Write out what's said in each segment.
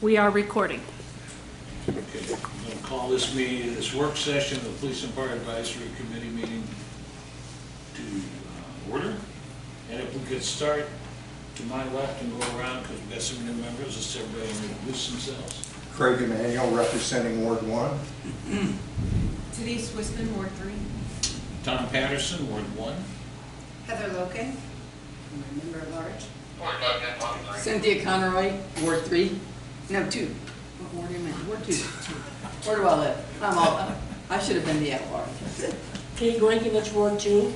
We are recording. Okay, I'm going to call this meeting, this work session of the Police and Fire Advisory Committee meeting to order. And if we could start to my left and go around, because we've got some new members, let's everybody introduce themselves. Craig Emanuel, representing Ward 1. Denise Wisman, Ward 3. Tom Patterson, Ward 1. Heather Loken, member at large. Cynthia Conroy, Ward 3. No, 2. What ward am I? Ward 2. Where do I live? I should have been the at-large. Katie Grankovich, Ward 2.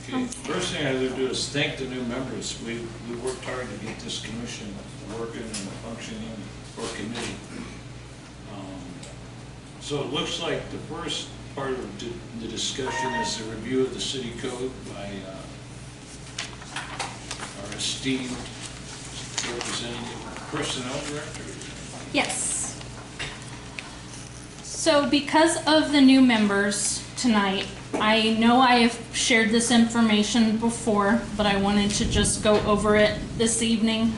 Okay, first thing I would do is thank the new members. We worked hard to get this commission working and functioning for committee. So it looks like the first part of the discussion is the review of the city code by our esteemed representative personnel director. Yes. So because of the new members tonight, I know I have shared this information before, but I wanted to just go over it this evening.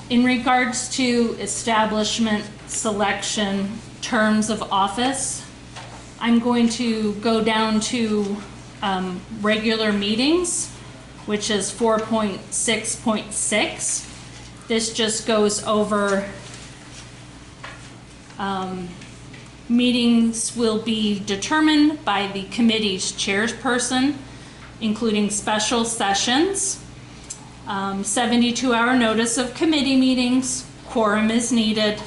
In regards to establishment, selection, terms of office, I'm going to go down to regular meetings, which is 4.6.6. This just goes over meetings will be determined by the committee's chairperson, including special sessions, 72-hour notice of committee meetings, quorum is needed,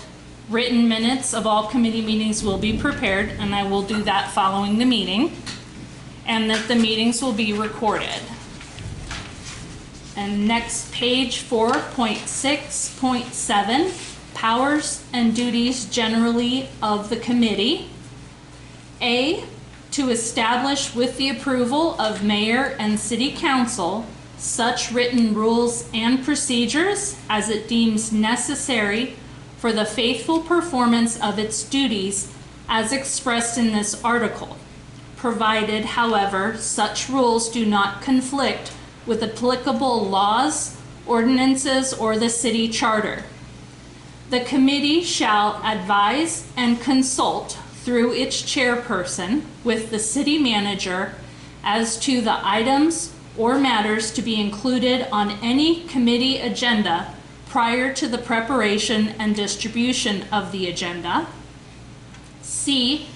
written minutes of all committee meetings will be prepared, and I will do that following the meeting, and that the meetings will be recorded. And next page, 4.6.7, powers and duties generally of the committee. A, to establish with the approval of mayor and city council such written rules and procedures as it deems necessary for the faithful performance of its duties as expressed in this article, provided, however, such rules do not conflict with applicable laws, ordinances, or the city charter. The committee shall advise and consult through its chairperson with the city manager as to the items or matters to be included on any committee agenda prior to the preparation and distribution of the agenda. C,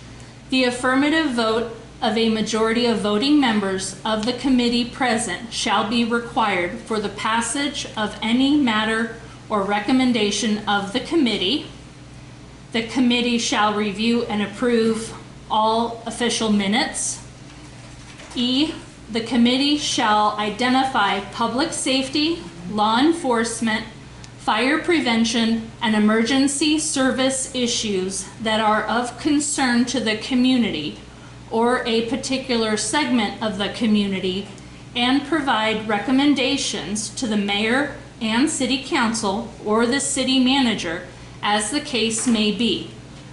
the affirmative vote of a majority of voting members of the committee present shall be required for the passage of any matter or recommendation of the committee. The committee shall review and approve all official minutes. E, the committee shall identify public safety, law enforcement, fire prevention, and emergency service issues that are of concern to the community or a particular segment of the community, and provide recommendations to the mayor and city council or the city manager, as the case may be,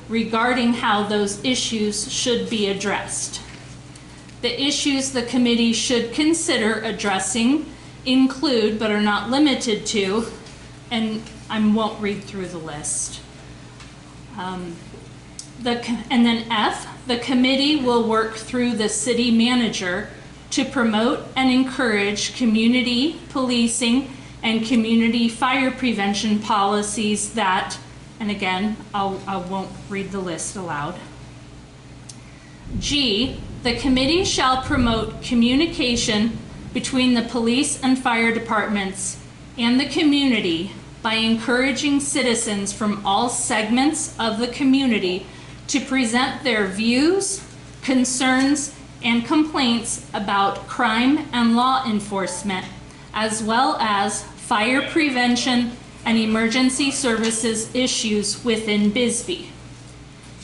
regarding how those issues should be addressed. The issues the committee should consider addressing include, but are not limited to, and I won't read through the list. And then F, the committee will work through the city manager to promote and encourage community policing and community fire prevention policies that, and again, I won't read the list aloud. G, the committee shall promote communication between the police and fire departments and the community by encouraging citizens from all segments of the community to present their views, concerns, and complaints about crime and law enforcement, as well as fire prevention and emergency services issues within Bisbee.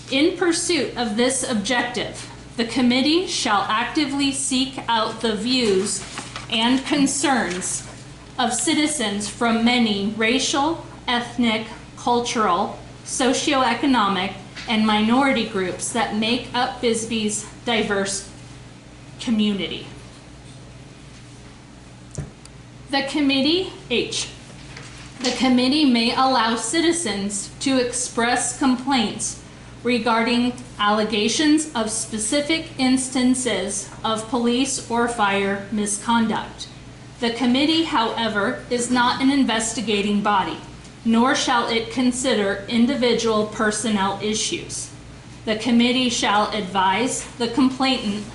In pursuit of this objective, the committee shall actively seek out the views and concerns of citizens from many racial, ethnic, cultural, socioeconomic, and minority groups that make up Bisbee's diverse community. The committee, H, The committee may allow citizens to express complaints regarding allegations of specific instances of police or fire misconduct. The committee, however, is not an investigating body, nor shall it consider individual personnel issues. The committee shall advise the complainant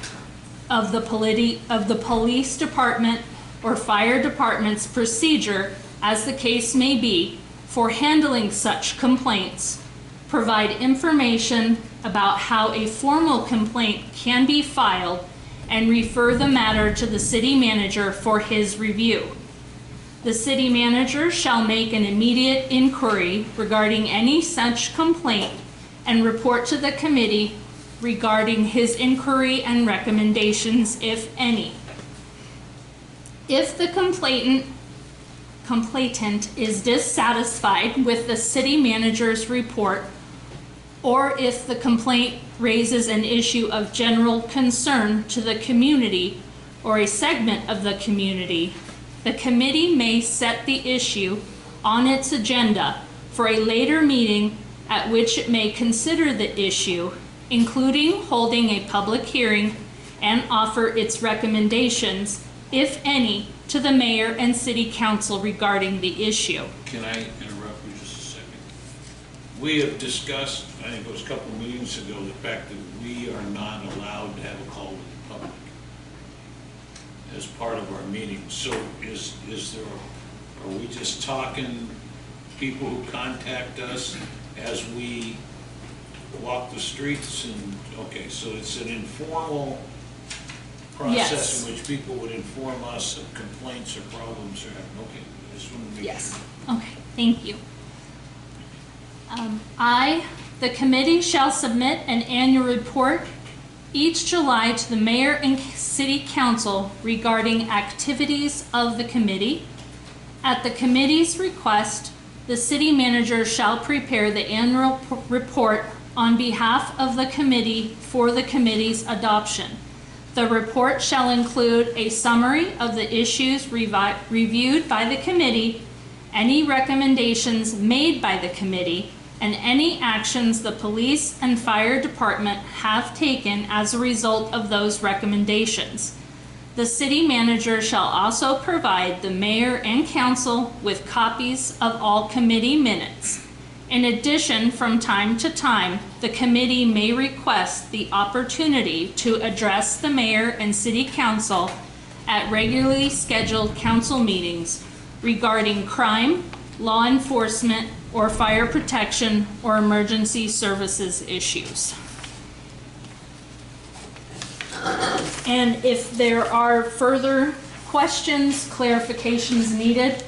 of the police department or fire department's procedure, as the case may be, for handling such complaints, provide information about how a formal complaint can be filed, and refer the matter to the city manager for his review. The city manager shall make an immediate inquiry regarding any such complaint and report to the committee regarding his inquiry and recommendations, if any. If the complainant is dissatisfied with the city manager's report, or if the complaint raises an issue of general concern to the community or a segment of the community, the committee may set the issue on its agenda for a later meeting at which it may consider the issue, including holding a public hearing, and offer its recommendations, if any, to the mayor and city council regarding the issue. Can I interrupt you just a second? We have discussed, I think it was a couple of meetings ago, the fact that we are not allowed to have a call to the public as part of our meeting. So is there, are we just talking people who contact us as we walk the streets and, okay, so it's an informal process Yes. in which people would inform us of complaints or problems they're having. Okay, I just want to make Yes. sure. Okay, thank you. The committee shall submit an annual report each July to the mayor and city council regarding activities of the committee. At the committee's request, the city manager shall prepare the annual report on behalf of the committee for the committee's adoption. The report shall include a summary of the issues reviewed by the committee, any recommendations made by the committee, and any actions the police and fire department have taken as a result of those recommendations. The city manager shall also provide the mayor and council with copies of all committee minutes. In addition, from time to time, the committee may request the opportunity to address the mayor and city council at regularly scheduled council meetings regarding crime, law enforcement, or fire protection or emergency services issues. And if there are further questions, clarifications needed,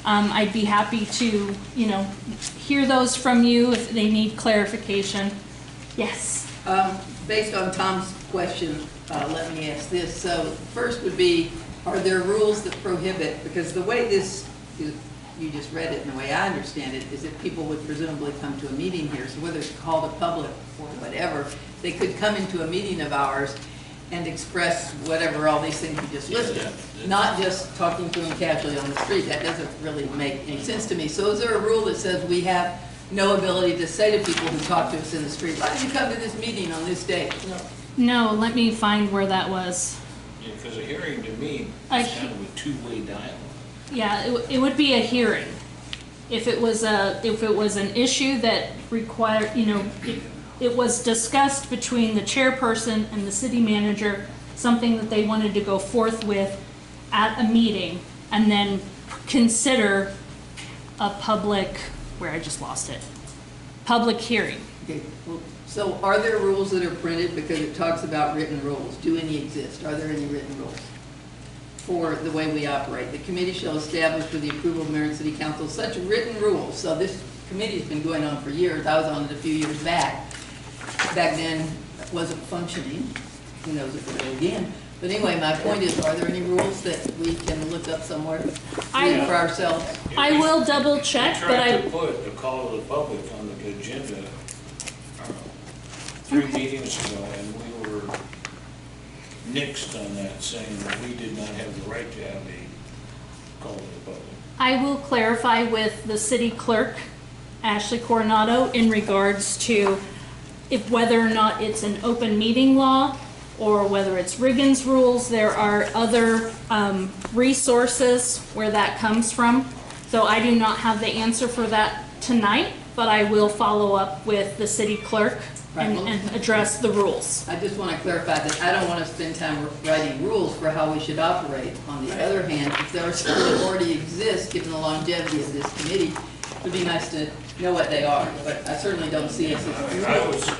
I'd be happy to, hear those from you if they need clarification. Yes. Based on Tom's question, let me ask this. So first would be, are there rules that prohibit, because the way this, you just read it and the way I understand it, is that people would presumably come to a meeting here. So whether it's called a public or whatever, they could come into a meeting of ours and express whatever, all these things you just listed. Not just talking to them casually on the street. That doesn't really make any sense to me. So is there a rule that says we have no ability to say to people who talk to us in the street, why did you come to this meeting on this day? No, let me find where that was. Yeah, because a hearing to me A is kind of a two-way dialogue. Yeah, it would be a hearing. If it was an issue that required, it was discussed between the chairperson and the city manager, something that they wanted to go forth with at a meeting, and then consider a public, where I just lost it, public hearing. Okay, well, so are there rules that are printed, because it talks about written rules? Do any exist? Are there any written rules for the way we operate? The committee shall establish with the approval of mayor and city council such written rules. So this committee's been going on for years. I was on it a few years back. Back then, it wasn't functioning. Who knows if it will again. But anyway, my point is, are there any rules that we can look up somewhere for ourselves? I will double check, We but tried to put a call to the public on the agenda, I don't know, 3 meetings ago, and we were nixed on that, saying that we did not have the right to have a call to the public. I will clarify with the city clerk, Ashley Coronado, in regards to if whether or not it's an open meeting law or whether it's Riggins rules. There are other resources where that comes from. So I do not have the answer for that tonight, but I will follow up with the city clerk and address the rules. I just want to clarify that I don't want to spend time writing rules for how we should operate. On the other hand, if there are some that already exist, given the longevity of this committee, it would be nice to know what they are, but I certainly don't see us as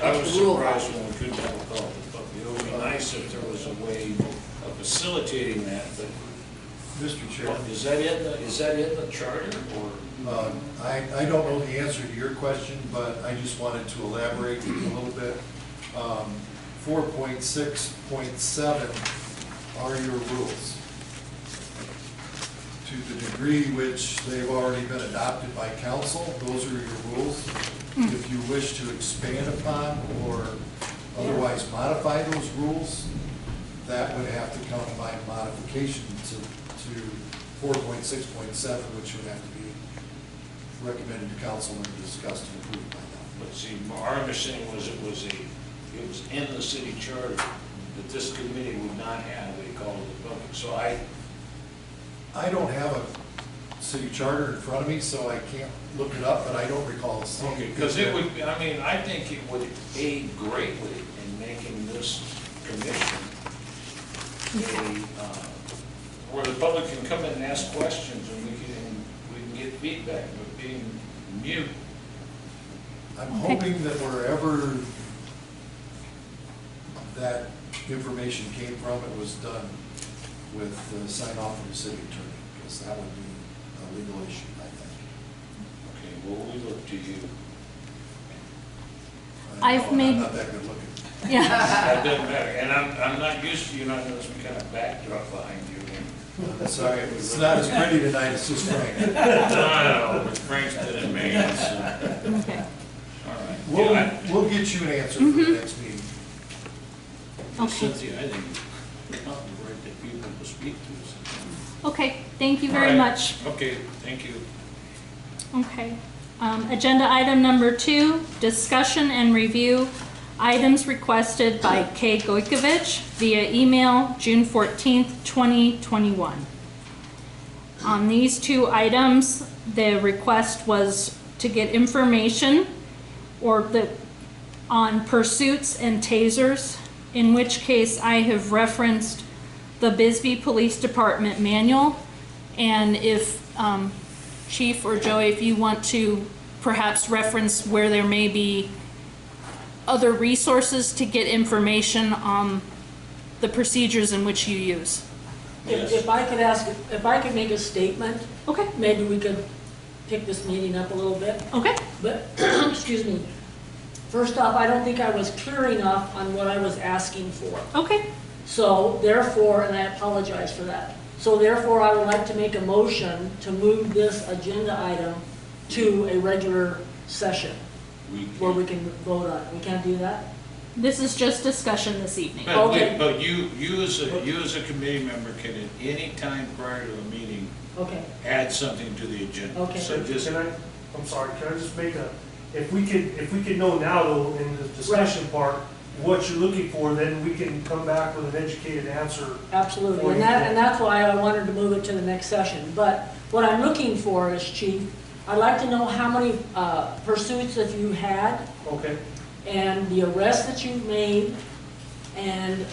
I was rule. surprised when we couldn't have a call to the public. It would be nice if there was a way of facilitating that, but Mr. Chair, is that in the charter, or? I don't know the answer to your question, but I just wanted to elaborate a little bit. 4.6.7 are your rules. To the degree which they've already been adopted by council, those are your rules. If you wish to expand upon or otherwise modify those rules, that would have to come by modification to 4.6.7, which would have to be recommended to council and discussed and approved by them. But see, our understanding was it was in the city charter that this committee would not have a call to the public. So I don't have a city charter in front of me, so I can't look it up, but I don't recall seeing it. because it would, I mean, I think it would aid greatly in making this commission where the public can come in and ask questions and we can get feedback, but being mute. I'm hoping that wherever that information came from, it was done with sign off from the city attorney, because that would be a legal issue, I think. Okay, well, we look to you. I've made- I'm not that good looking. Yeah. That doesn't matter, and I'm not used to you not having some kind of backdrop behind you. Sorry, it's not as pretty tonight, it's just Frank. No, but Frank's been in Maine, so, Okay. all right. We'll, Yeah, we'll get you an answer for the next meeting. Okay. Cynthia, I think it's not the right that people to speak to. Okay, thank you very All right. much. Okay, thank you. Okay. Agenda item number 2, discussion and review items requested by Kay Gojkovic via email June 14th, 2021. On these 2 items, the request was to get information on pursuits and tasers, in which case I have referenced the Bisbee Police Department manual. And if Chief or Joey, if you want to perhaps reference where there may be other resources to get information on the procedures in which you use. If I could make a statement, Okay, maybe we could pick this meeting up a little bit. okay, But, excuse me, first off, I don't think I was clear enough on what I was asking for. okay. So therefore, and I apologize for that. So therefore, I would like to make a motion to move this agenda item to a regular session where we can vote on it. We can't do that? This is just discussion this evening. Okay. But you as a committee member can at any time prior to a meeting Okay, add something to the agenda. Okay. So just, I'm sorry, can I just make if we could know now though, in the discussion part, what you're looking for, then we can come back with an educated answer. absolutely. And that's why I wanted to move it to the next session. But what I'm looking for is, Chief, I'd like to know how many pursuits that you had Okay, and the arrests that you've made, and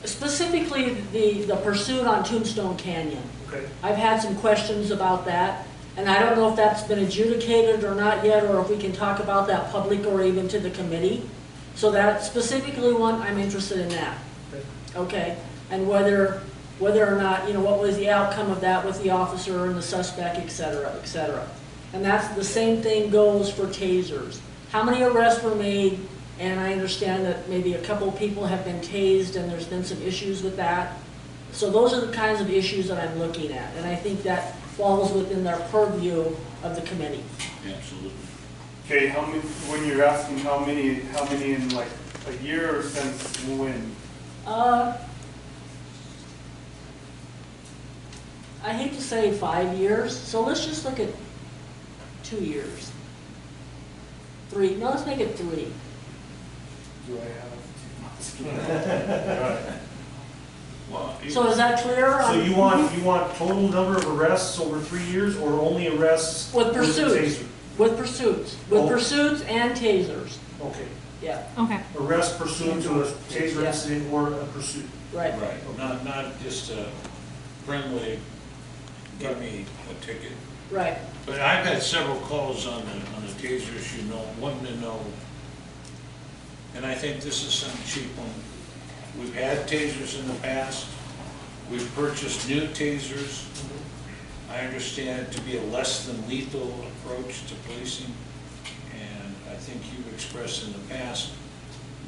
specifically the pursuit on Tombstone Canyon. okay. I've had some questions about that, and I don't know if that's been adjudicated or not yet, or if we can talk about that public or even to the committee. So that specifically one, I'm interested in that. Okay, and whether or not, what was the outcome of that with the officer and the suspect, et cetera, et cetera. And that's the same thing goes for tasers. How many arrests were made? And I understand that maybe a couple of people have been tased and there's been some issues with that. So those are the kinds of issues that I'm looking at. And I think that falls within their purview of the committee. absolutely. Okay, how many, when you're asking how many in like a year or since when? I hate to say 5 years, so let's just look at 2 years. 3, no, let's make it 3. Do I have? Well, So is that clear? So you want total number of arrests over 3 years, or only arrests? With a pursuits, taser? with pursuits, with pursuits and tasers, Okay, yeah, Okay. arrest pursuant to a taser Yeah. incident or a pursuit. right. right, not just a friendly, give me a ticket. Right, But I've had several calls on the tasers, you know, wanting to know, and I think this is some cheap one. We've had tasers in the past, we've purchased new tasers. I understand it to be a less than lethal approach to policing, and I think you've expressed in the past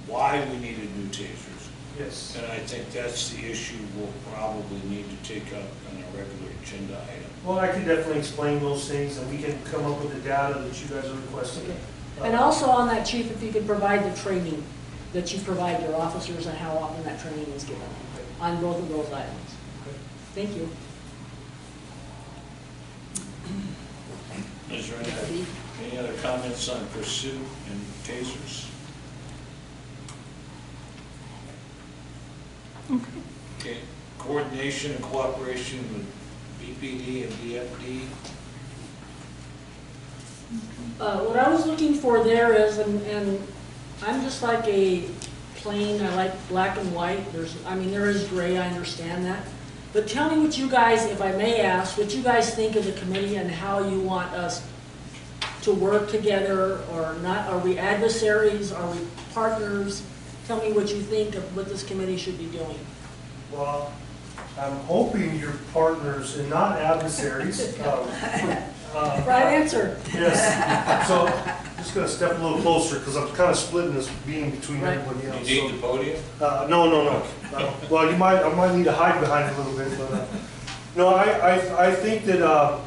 why we needed new tasers. Yes. And I think that's the issue we'll probably need to take up on a regular agenda item. Well, I can definitely explain those things, and we can come up with the data that you guys are requesting. okay. And also on that, Chief, if you could provide the training that you provide your officers and how often that training is given on both of those items. Thank you. Is there any other comments on pursuit and tasers? Okay, coordination and cooperation with BPD and DFD. What I was looking for there is, and I'm just like a plain, I like black and white, there is gray, I understand that. But tell me what you guys, if I may ask, what you guys think of the committee and how you want us to work together or not. Are we adversaries? Are we partners? Tell me what you think of what this committee should be doing. Well, I'm hoping you're partners and not adversaries. Right answer. Yes. So, just gonna step a little closer, because I'm kind of splitting this beam between Right. everybody You else. need the podium? No. Well, I might need to hide behind it a little bit, but, no, I think that,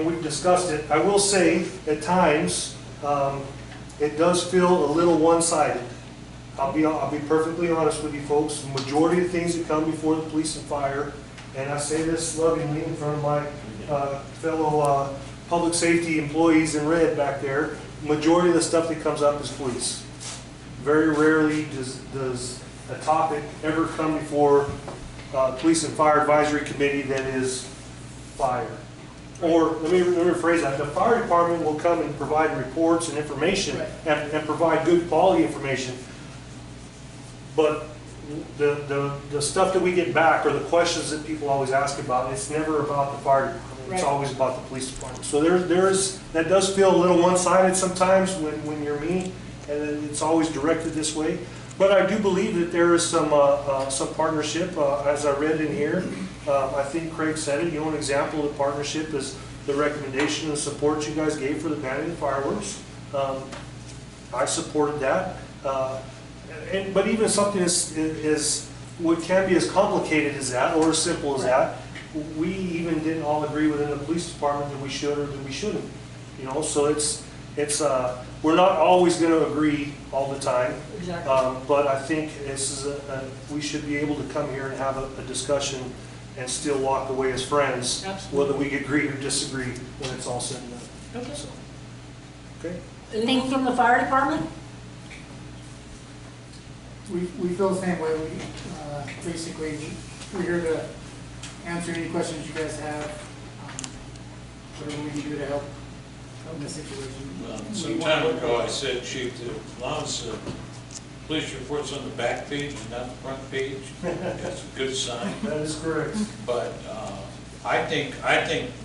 we've discussed it. I will say, at times, it does feel a little one-sided. I'll be perfectly honest with you folks. The majority of things that come before the police and fire, and I say this lovingly in front of my fellow public safety employees in red back there, majority of the stuff that comes up is police. Very rarely does a topic ever come before Police and Fire Advisory Committee that is fire. Or, let me rephrase that, the fire department will come and provide reports and information and provide good quality information. But the stuff that we get back, or the questions that people always ask about, it's never about the fire department. It's Right. always about the police department. So that does feel a little one-sided sometimes when you're me, and it's always directed this way. But I do believe that there is some partnership, as I read in here. I think Craig said it. An example of the partnership is the recommendation and support you guys gave for the banning of fireworks. I supported that. But even something as what can be as complicated as that, or as simple as that, we even didn't all agree within the police department that we should or that we shouldn't. So it's we're not always going to agree all the time. Exactly. But I think we should be able to come here and have a discussion and still walk away as friends, Absolutely. whether we agree or disagree when it's all said and done. Okay. So, okay. Anything from the fire department? We feel the same way. Basically, we're here to answer any questions you guys have, whatever we can do to help in this situation. Well, some time ago, I said, Chief, that as long as the police report's on the back page and not the front page, that's a good sign. That is correct. But I think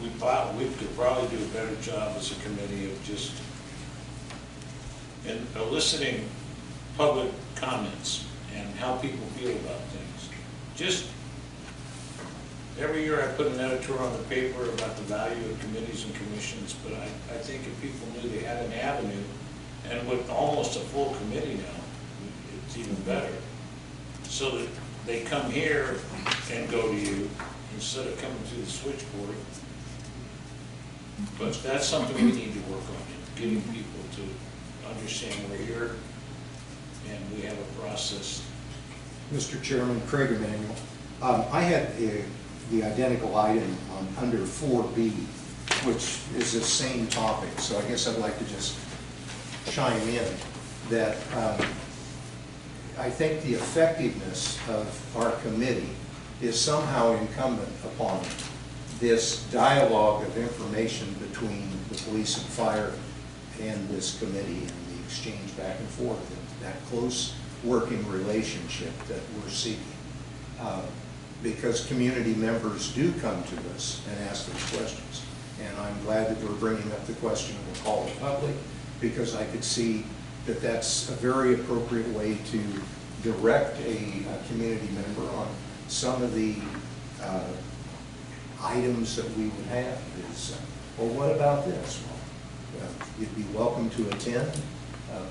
we could probably do a better job as a committee of just eliciting public comments and how people feel about things. Just every year I put an editorial on the paper about the value of committees and commissions, but I think if people knew they had an avenue, and with almost a full committee now, it's even better, so that they come here and go to you instead of coming through the switchboard. But that's something we need to work on, getting people to understand we're here and we have a process. Mr. Chairman, Craig Emanuel. I had the identical item on under 4B, which is the same topic. So I guess I'd like to just chime in that I think the effectiveness of our committee is somehow incumbent upon this dialogue of information between the police and fire and this committee and the exchange back and forth, and that close working relationship that we're seeking. Because community members do come to us and ask those questions. And I'm glad that we're bringing up the question of the call to public, because I could see that that's a very appropriate way to direct a community member on some of the items that we would have is, well, what about this? Well, you'd be welcome to attend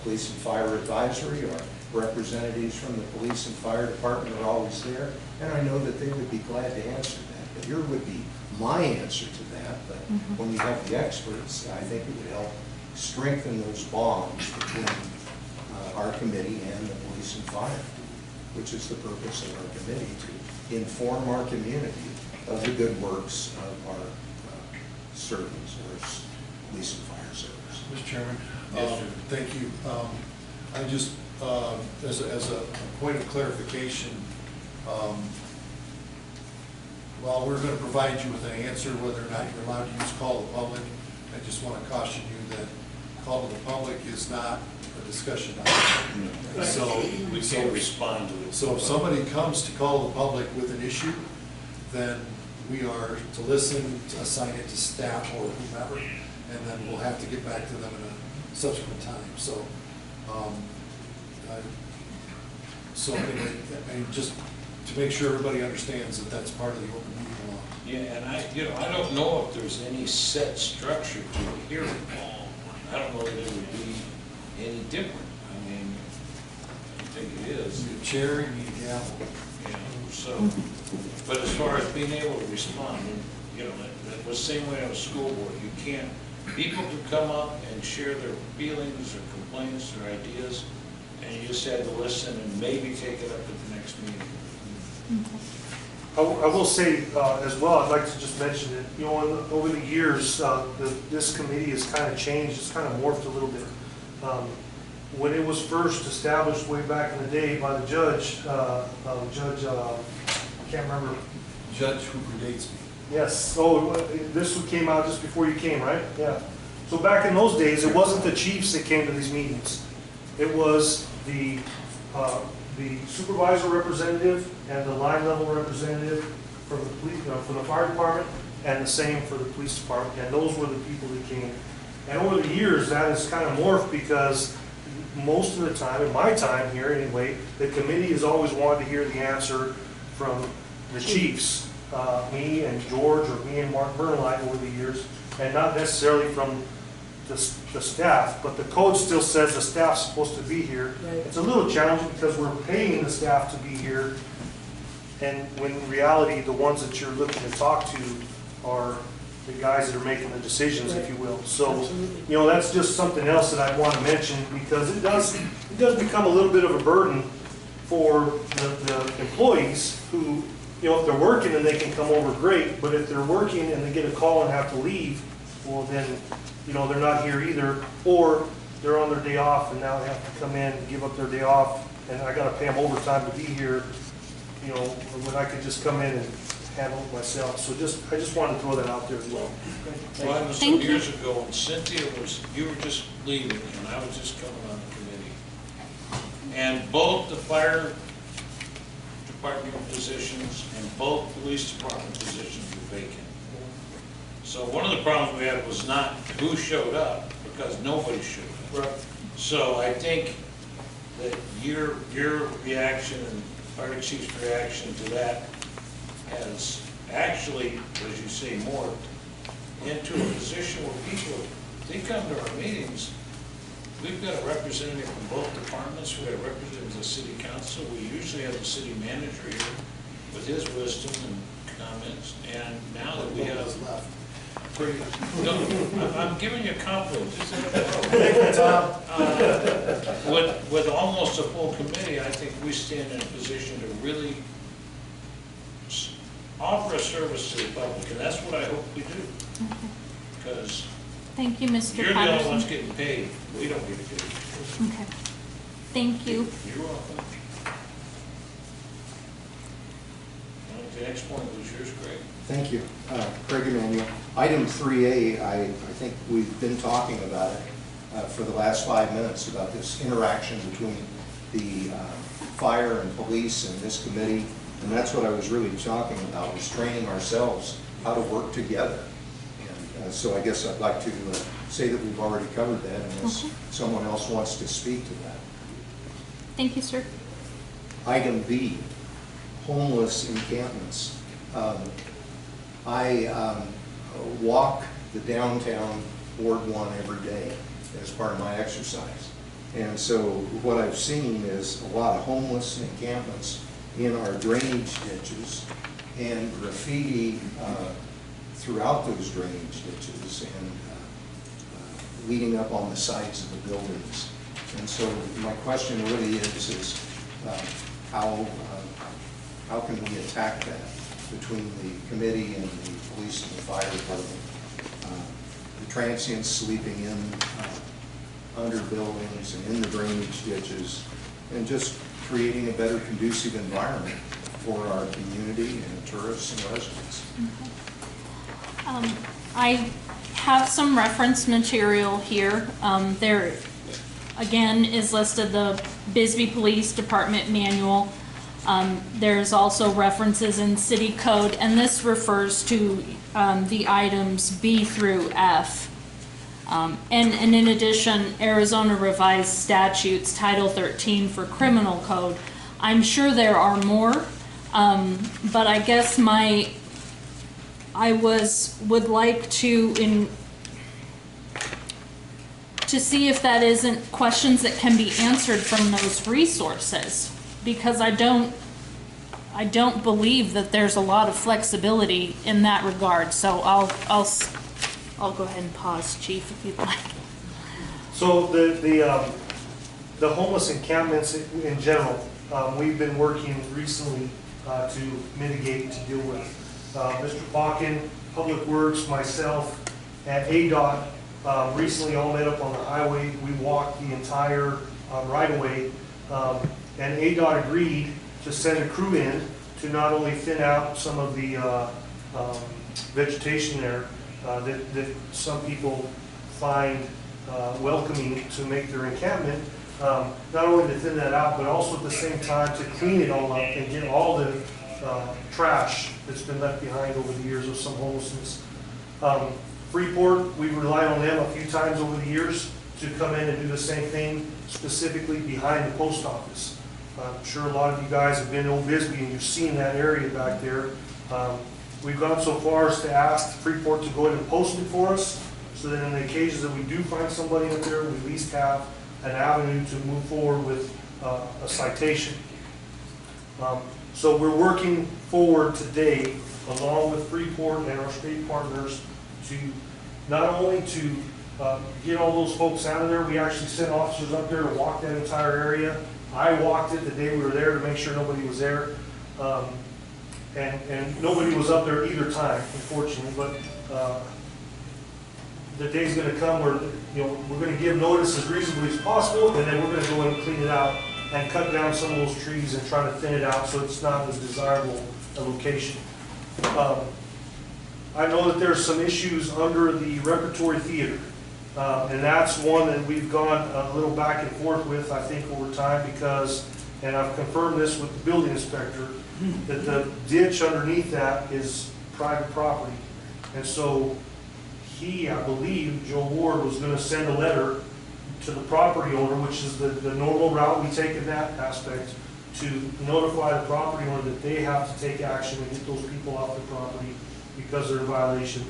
police and fire advisory, or representatives from the police and fire department are always there, and I know that they would be glad to answer that. But here would be my answer to that, but when you have the experts, I think it would help strengthen those bonds between our committee and the police and fire, which is the purpose of our committee, to inform our community of the good works of our servants, or police and fire service. Mr. Chairman, Yes, sir. thank you. I just, as a point of clarification, while we're going to provide you with an answer whether or not you're allowed to use call to public, I just want to caution you that call to the public is not a discussion item. So We can't respond to it. So if somebody comes to call the public with an issue, then we are to listen, to assign it to staff or whomever, and then we'll have to get back to them in a subsequent time. So, and just to make sure everybody understands that that's part of the open meeting law. Yeah, and I don't know if there's any set structure to a hearing. I don't know that it would be any different. I mean, I think it is. You need a chair, you need a gavel. You know, so, but as far as being able to respond, and, you know, that was the same way on a school board. You can't, people can come up and share their feelings or complaints or ideas, and you just had to listen and maybe take it up at the next meeting. I will say as well, I'd like to just mention that, you know, over the years, this committee has kind of changed, it's kind of morphed a little bit. When it was first established way back in the day by the judge, I can't remember. Judge who predates me. Yes, oh, this one came out just before you came, right? Yeah. So back in those days, it wasn't the chiefs that came to these meetings. It was the supervisor representative and the line level representative from the police, from the fire department, and the same for the police department. And those were the people that came. And over the years, that has kind of morphed because most of the time, in my time here anyway, the committee has always wanted to hear the answer from the chiefs, me and George, or me and Mark Bernlight over the years, and not necessarily from the staff, but the code still says the staff's supposed to be here. Right. It's a little challenging because we're paying the staff to be here, and when in reality, the ones that you're looking to talk to are the guys that are making the decisions, if you will. So, Absolutely. you know, that's just something else that I want to mention, because it does become a little bit of a burden for the employees who, you know, if they're working and they can come over, great, but if they're working and they get a call and have to leave, well then, you know, they're not here either, or they're on their day off and now they have to come in and give up their day off, and I gotta pay them overtime to be here, you know, when I could just come in and handle it myself. So I just wanted to throw that out there as well. Well, it was some Thank you. years ago, and Cynthia you were just leaving, and I was just coming on the committee. And both the fire department positions and both police department positions were vacant. So one of the problems we had was not who showed up, because nobody showed up. Right. So I think that your reaction and fire chief's reaction to that has actually, as you say, morphed into a position where people, they come to our meetings, we've got a representative from both departments, we have representatives of the city council, we usually have the city manager here with his wisdom and comments, and now that we have... No, I'm giving you a compliment. With almost a full committee, I think we stand in a position to really offer a service to the public, and that's what I hope we do. Because Thank you, Mr. you're the only ones Patterson. getting paid, we don't get paid. Okay. Thank you. You're welcome. Well, the next point was yours, Greg. Thank you. Craig Emanuel. Item 3A, I think we've been talking about it for the last 5 minutes, about this interaction between the fire and police and this committee. And that's what I was really talking about, was training ourselves how to work together. And so I guess I'd like to say that we've already covered that unless someone else wants to speak to that. Thank you, sir. Item B, homeless encampments. I walk the downtown Ward 1 every day as part of my exercise. And so what I've seen is a lot of homeless encampments in our drainage ditches and graffiti throughout those drainage ditches and leading up on the sides of the buildings. And so my question really is how can we attack that between the committee and the police and the fire department? The transients sleeping in under buildings and in the drainage ditches, and just creating a better conducive environment for our community and tourists and residents. I have some reference material here. There, again, is listed the Bisbee Police Department manual. There's also references in city code, and this refers to the items B through F. And in addition, Arizona Revised Statutes, Title 13 for Criminal Code. I'm sure there are more, but I guess I would like to see if that isn't questions that can be answered from those resources, because I don't believe that there's a lot of flexibility in that regard. So I'll go ahead and pause, Chief, if you'd like. So the homeless encampments in general, we've been working recently to mitigate, to deal with. Mr. Bakken, Public Works, myself, and ADOT recently all met up on the highway. We walked the entire right-of-way, and ADOT agreed to send a crew in to not only thin out some of the vegetation there that some people find welcoming to make their encampment, not only to thin that out, but also at the same time to clean it all up and get all the trash that's been left behind over the years of some homelessness. Freeport, we've relied on them a few times over the years to come in and do the same thing, specifically behind the post office. I'm sure a lot of you guys have been to Old Bisbee and you've seen that area back there. We've gone so far as to ask Freeport to go ahead and post it for us, so that in the occasions that we do find somebody up there, we at least have an avenue to move forward with a citation. So we're working forward today, along with Freeport and our state partners, to not only to get all those folks out of there. We actually sent officers up there to walk that entire area. I walked it the day we were there to make sure nobody was there. And nobody was up there either time, unfortunately, but the day's gonna come where, we're gonna give notice as reasonably as possible, and then we're gonna go in and clean it out and cut down some of those trees and try to thin it out so it's not as desirable a location. I know that there's some issues under the Repertory Theater, and that's one that we've gone a little back and forth with, I think, over time, because, and I've confirmed this with the building inspector, that the ditch underneath that is private property. And so he, I believe, Joe Ward, was going to send a letter to the property owner, which is the normal route we take in that aspect, to notify the property owner that they have to take action and get those people off the property because they're in violation.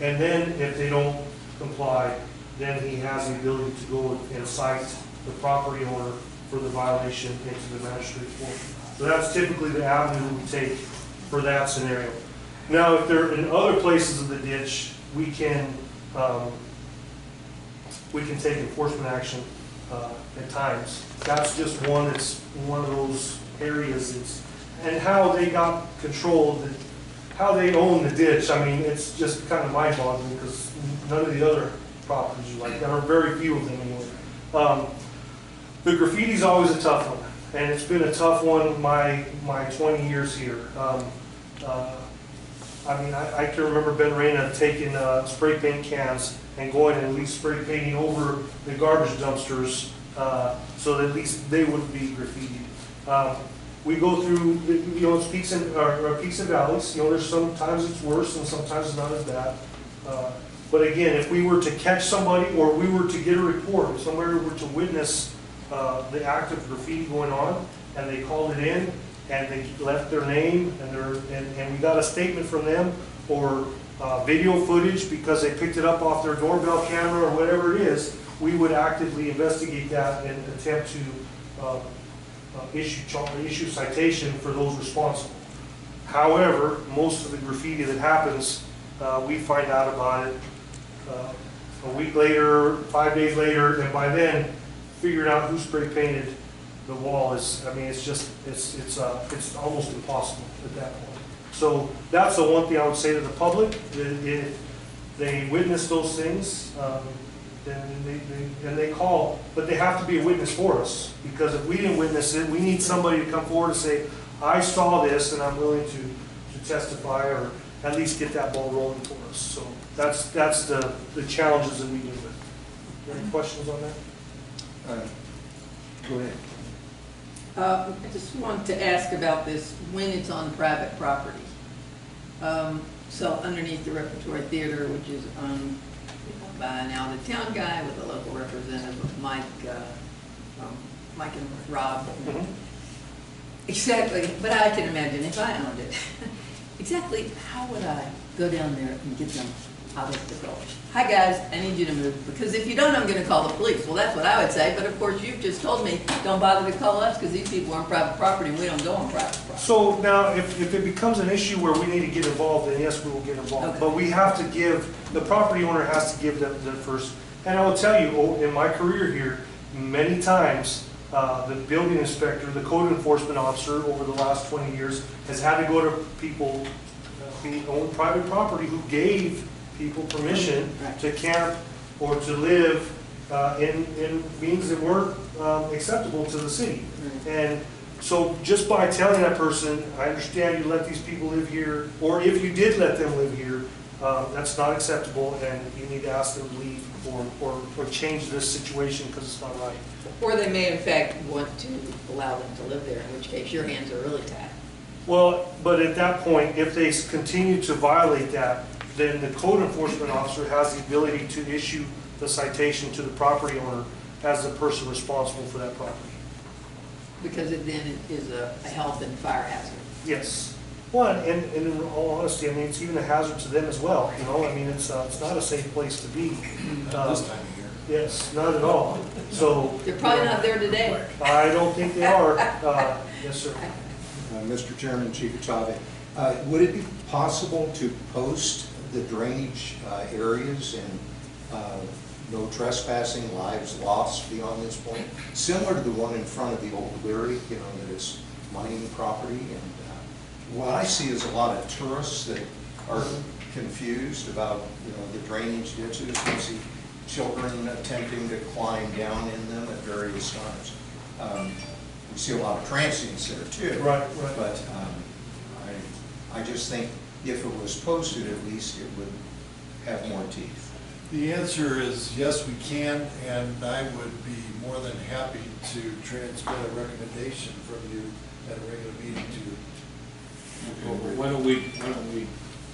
And then if they don't comply, then he has the ability to go and cite the property owner for the violation into the magistrate's court. So that's typically the avenue we take for that scenario. Now, if they're in other places of the ditch, we can take enforcement action at times. That's just one. It's one of those areas. And how they got control of how they own the ditch, I mean, it's just kind of mind-boggling, because none of the other properties are like that, or very few of them anyway. The graffiti's always a tough one, and it's been a tough one my 20 years here. I mean, I can remember Ben Reyna taking spray paint cans and going and at least spray painting over the garbage dumpsters, so that at least they wouldn't be graffitied. We go through, you know, it's peaks and valleys. You know, there's sometimes it's worse and sometimes it's not as bad. But again, if we were to catch somebody, or we were to get a report, if somebody were to witness the act of graffiti going on, and they called it in, and they left their name, and we got a statement from them, or video footage because they picked it up off their doorbell camera or whatever it is, we would actively investigate that and attempt to issue citation for those responsible. However, most of the graffiti that happens, we find out about it a week later, 5 days later, and by then, figuring out who spray painted the wall is, I mean, it's just, it's almost impossible at that point. So that's the one thing I would say to the public, that if they witness those things, then they call, but they have to be a witness for us, because if we didn't witness it, we need somebody to come forward and say, I saw this and I'm willing to testify, or at least get that ball rolling for us. So that's the challenges that we deal with. Any questions on that? Go ahead. I just want to ask about this when it's on private property. So underneath the Repertory Theater, which is owned by an out-of-town guy with a local representative of Mike and Rob. Mm-hmm. Exactly, but I can imagine if I owned it. Exactly how would I go down there and get them out of the gulch? Hi guys, I need you to move, because if you don't, I'm going to call the police. Well, that's what I would say, but of course you've just told me, don't bother to call us, because these people are on private property and we don't go on private property. So now, if it becomes an issue where we need to get involved, then yes, we will get involved. Okay. But we have to give, the property owner has to give them the first. And I will tell you, in my career here, many times, the building inspector, the code enforcement officer over the last 20 years has had to go to people who own private property who gave people permission to camp or to live in means that weren't acceptable to the city. And so just by telling that person, I understand you let these people live here, or if you did let them live here, that's not acceptable and you need to ask them to leave or change this situation because it's not right. Or they may in fact want to allow them to live there, in which case your hands are really tied. Well, but at that point, if they continue to violate that, then the code enforcement officer has the ability to issue the citation to the property owner as the person responsible for that property. Because it then is a health and fire hazard. Yes. Well, and in all honesty, I mean, it's even a hazard to them as well, you know? I mean, it's not a safe place to be. Not this time of year. Yes, not at all. So. They're probably not there today. I don't think they are. Yes, sir. Mr. Chairman, Chief Achave, would it be possible to post the drainage areas and no trespassing, lives lost beyond this point, similar to the one in front of the old Leary, you know, that is mining property? And what I see is a lot of tourists that are confused about, you know, the drainage ditches. We see children attempting to climb down in them at various times. We see a lot of transients there too. Right. But I just think if it was posted, at least it would have more teeth. The answer is yes, we can, and I would be more than happy to transmit a recommendation from you at a regular meeting to. Why don't we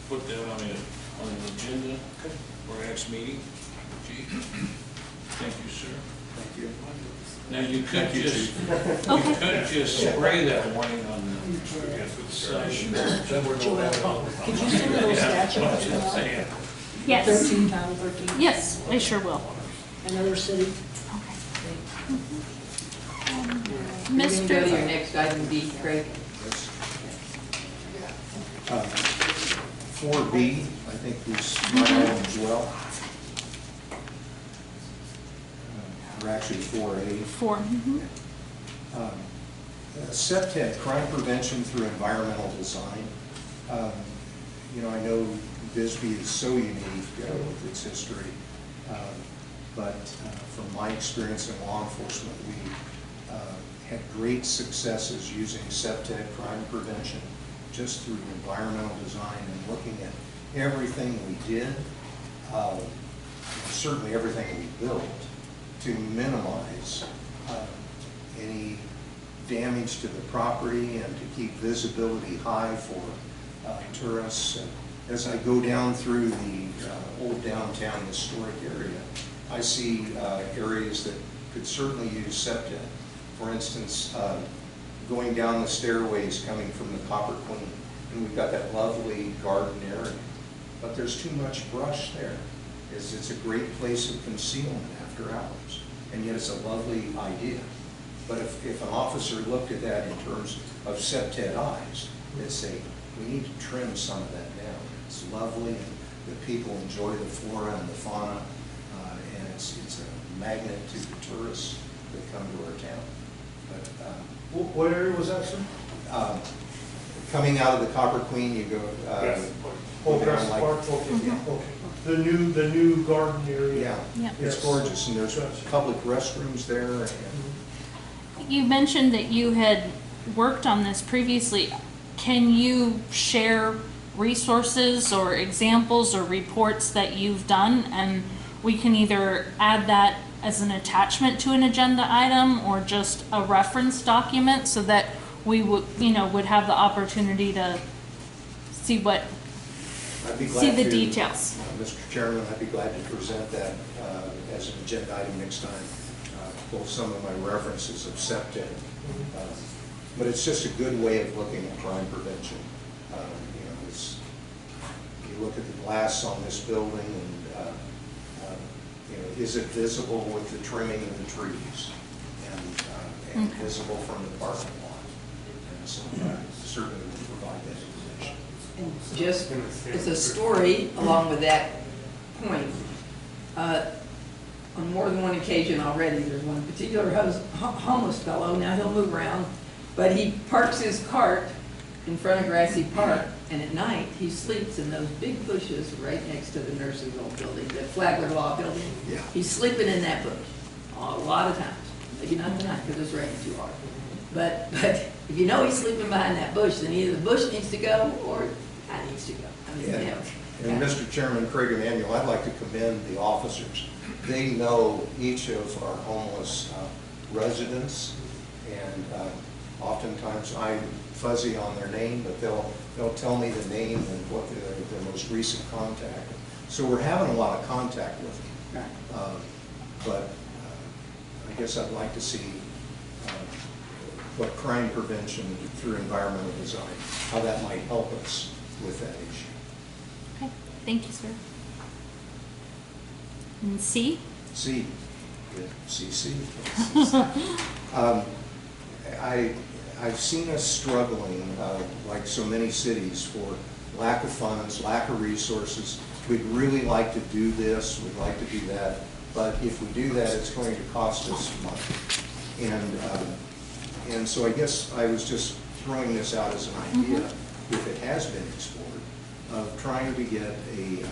put that on an agenda for our next meeting? Gee. Thank you, sir. Thank you. Now, you could just spray that warning on the side. Then we're going to Could you send me those statutes? Yes. 13, Title 13? Yes, I sure will. Another city? Okay. You can go to your Mr. next item D, Craig. 4B, I think is my item as well. Or actually 4A. 4. SEPTED, crime prevention through environmental design. you know, I know Bisbee is so unique with its history, but from my experience in law enforcement, we had great successes using SEPTED, crime prevention, just through environmental design and looking at everything we did, certainly everything we built, to minimize any damage to the property and to keep visibility high for tourists. As I go down through the old downtown historic area, I see areas that could certainly use SEPTED. For instance, going down the stairways coming from the Copper Queen, and we've got that lovely garden area, but there's too much brush there. It's a great place of concealment after hours, and yet it's a lovely idea. But if an officer looked at that in terms of SEPTED eyes, they'd say, we need to trim some of that down. It's lovely, and the people enjoy the flora and the fauna, and it's a magnet to the tourists that come to our town. But What area was that, sir? coming out of the Copper Queen, you go. Oh, down Grass like- Park, okay, Mhm. okay. The new garden area. Yeah, Yeah. it's gorgeous, and there's public restrooms there, and You mentioned that you had worked on this previously. Can you share resources or examples or reports that you've done? And we can either add that as an attachment to an agenda item or just a reference document so that we would have the opportunity to see I'd be glad see the to, details. Mr. Chairman, I'd be glad to present that as an agenda item next time. Both some of my references of SEPTED, but it's just a good way of looking at crime prevention. You look at the glass on this building, and is it visible with the trimming of the trees, and Okay. visible from the parking lot? And so certainly will provide that information. And just as a story along with that point, on more than one occasion already, there's one particular homeless fellow, now he'll move around, but he parks his cart in front of Grassy Park, and at night, he sleeps in those big bushes right next to the nurse's old building, the Flagler Law Building. Yeah. He's sleeping in that bush a lot of times, maybe not tonight because it's raining too hard. But if you know he's sleeping behind that bush, then either the bush needs to go or I needs to go. I mean, Yeah. And Mr. Chairman, Craig Emanuel, I'd like to commend the officers. They know each of our homeless residents, and oftentimes I'm fuzzy on their name, but they'll tell me the name and what their most recent contact. So we're having a lot of contact with them. But I guess I'd like to see what crime prevention through environmental design, how that might help us with that issue. Okay, thank you, sir. And C? C, yeah, CC. I've seen us struggling, like so many cities, for lack of funds, lack of resources. We'd really like to do this, we'd like to do that, but if we do that, it's going to cost us money. And so I guess I was just throwing this out as an idea, if it has been explored, of trying to get a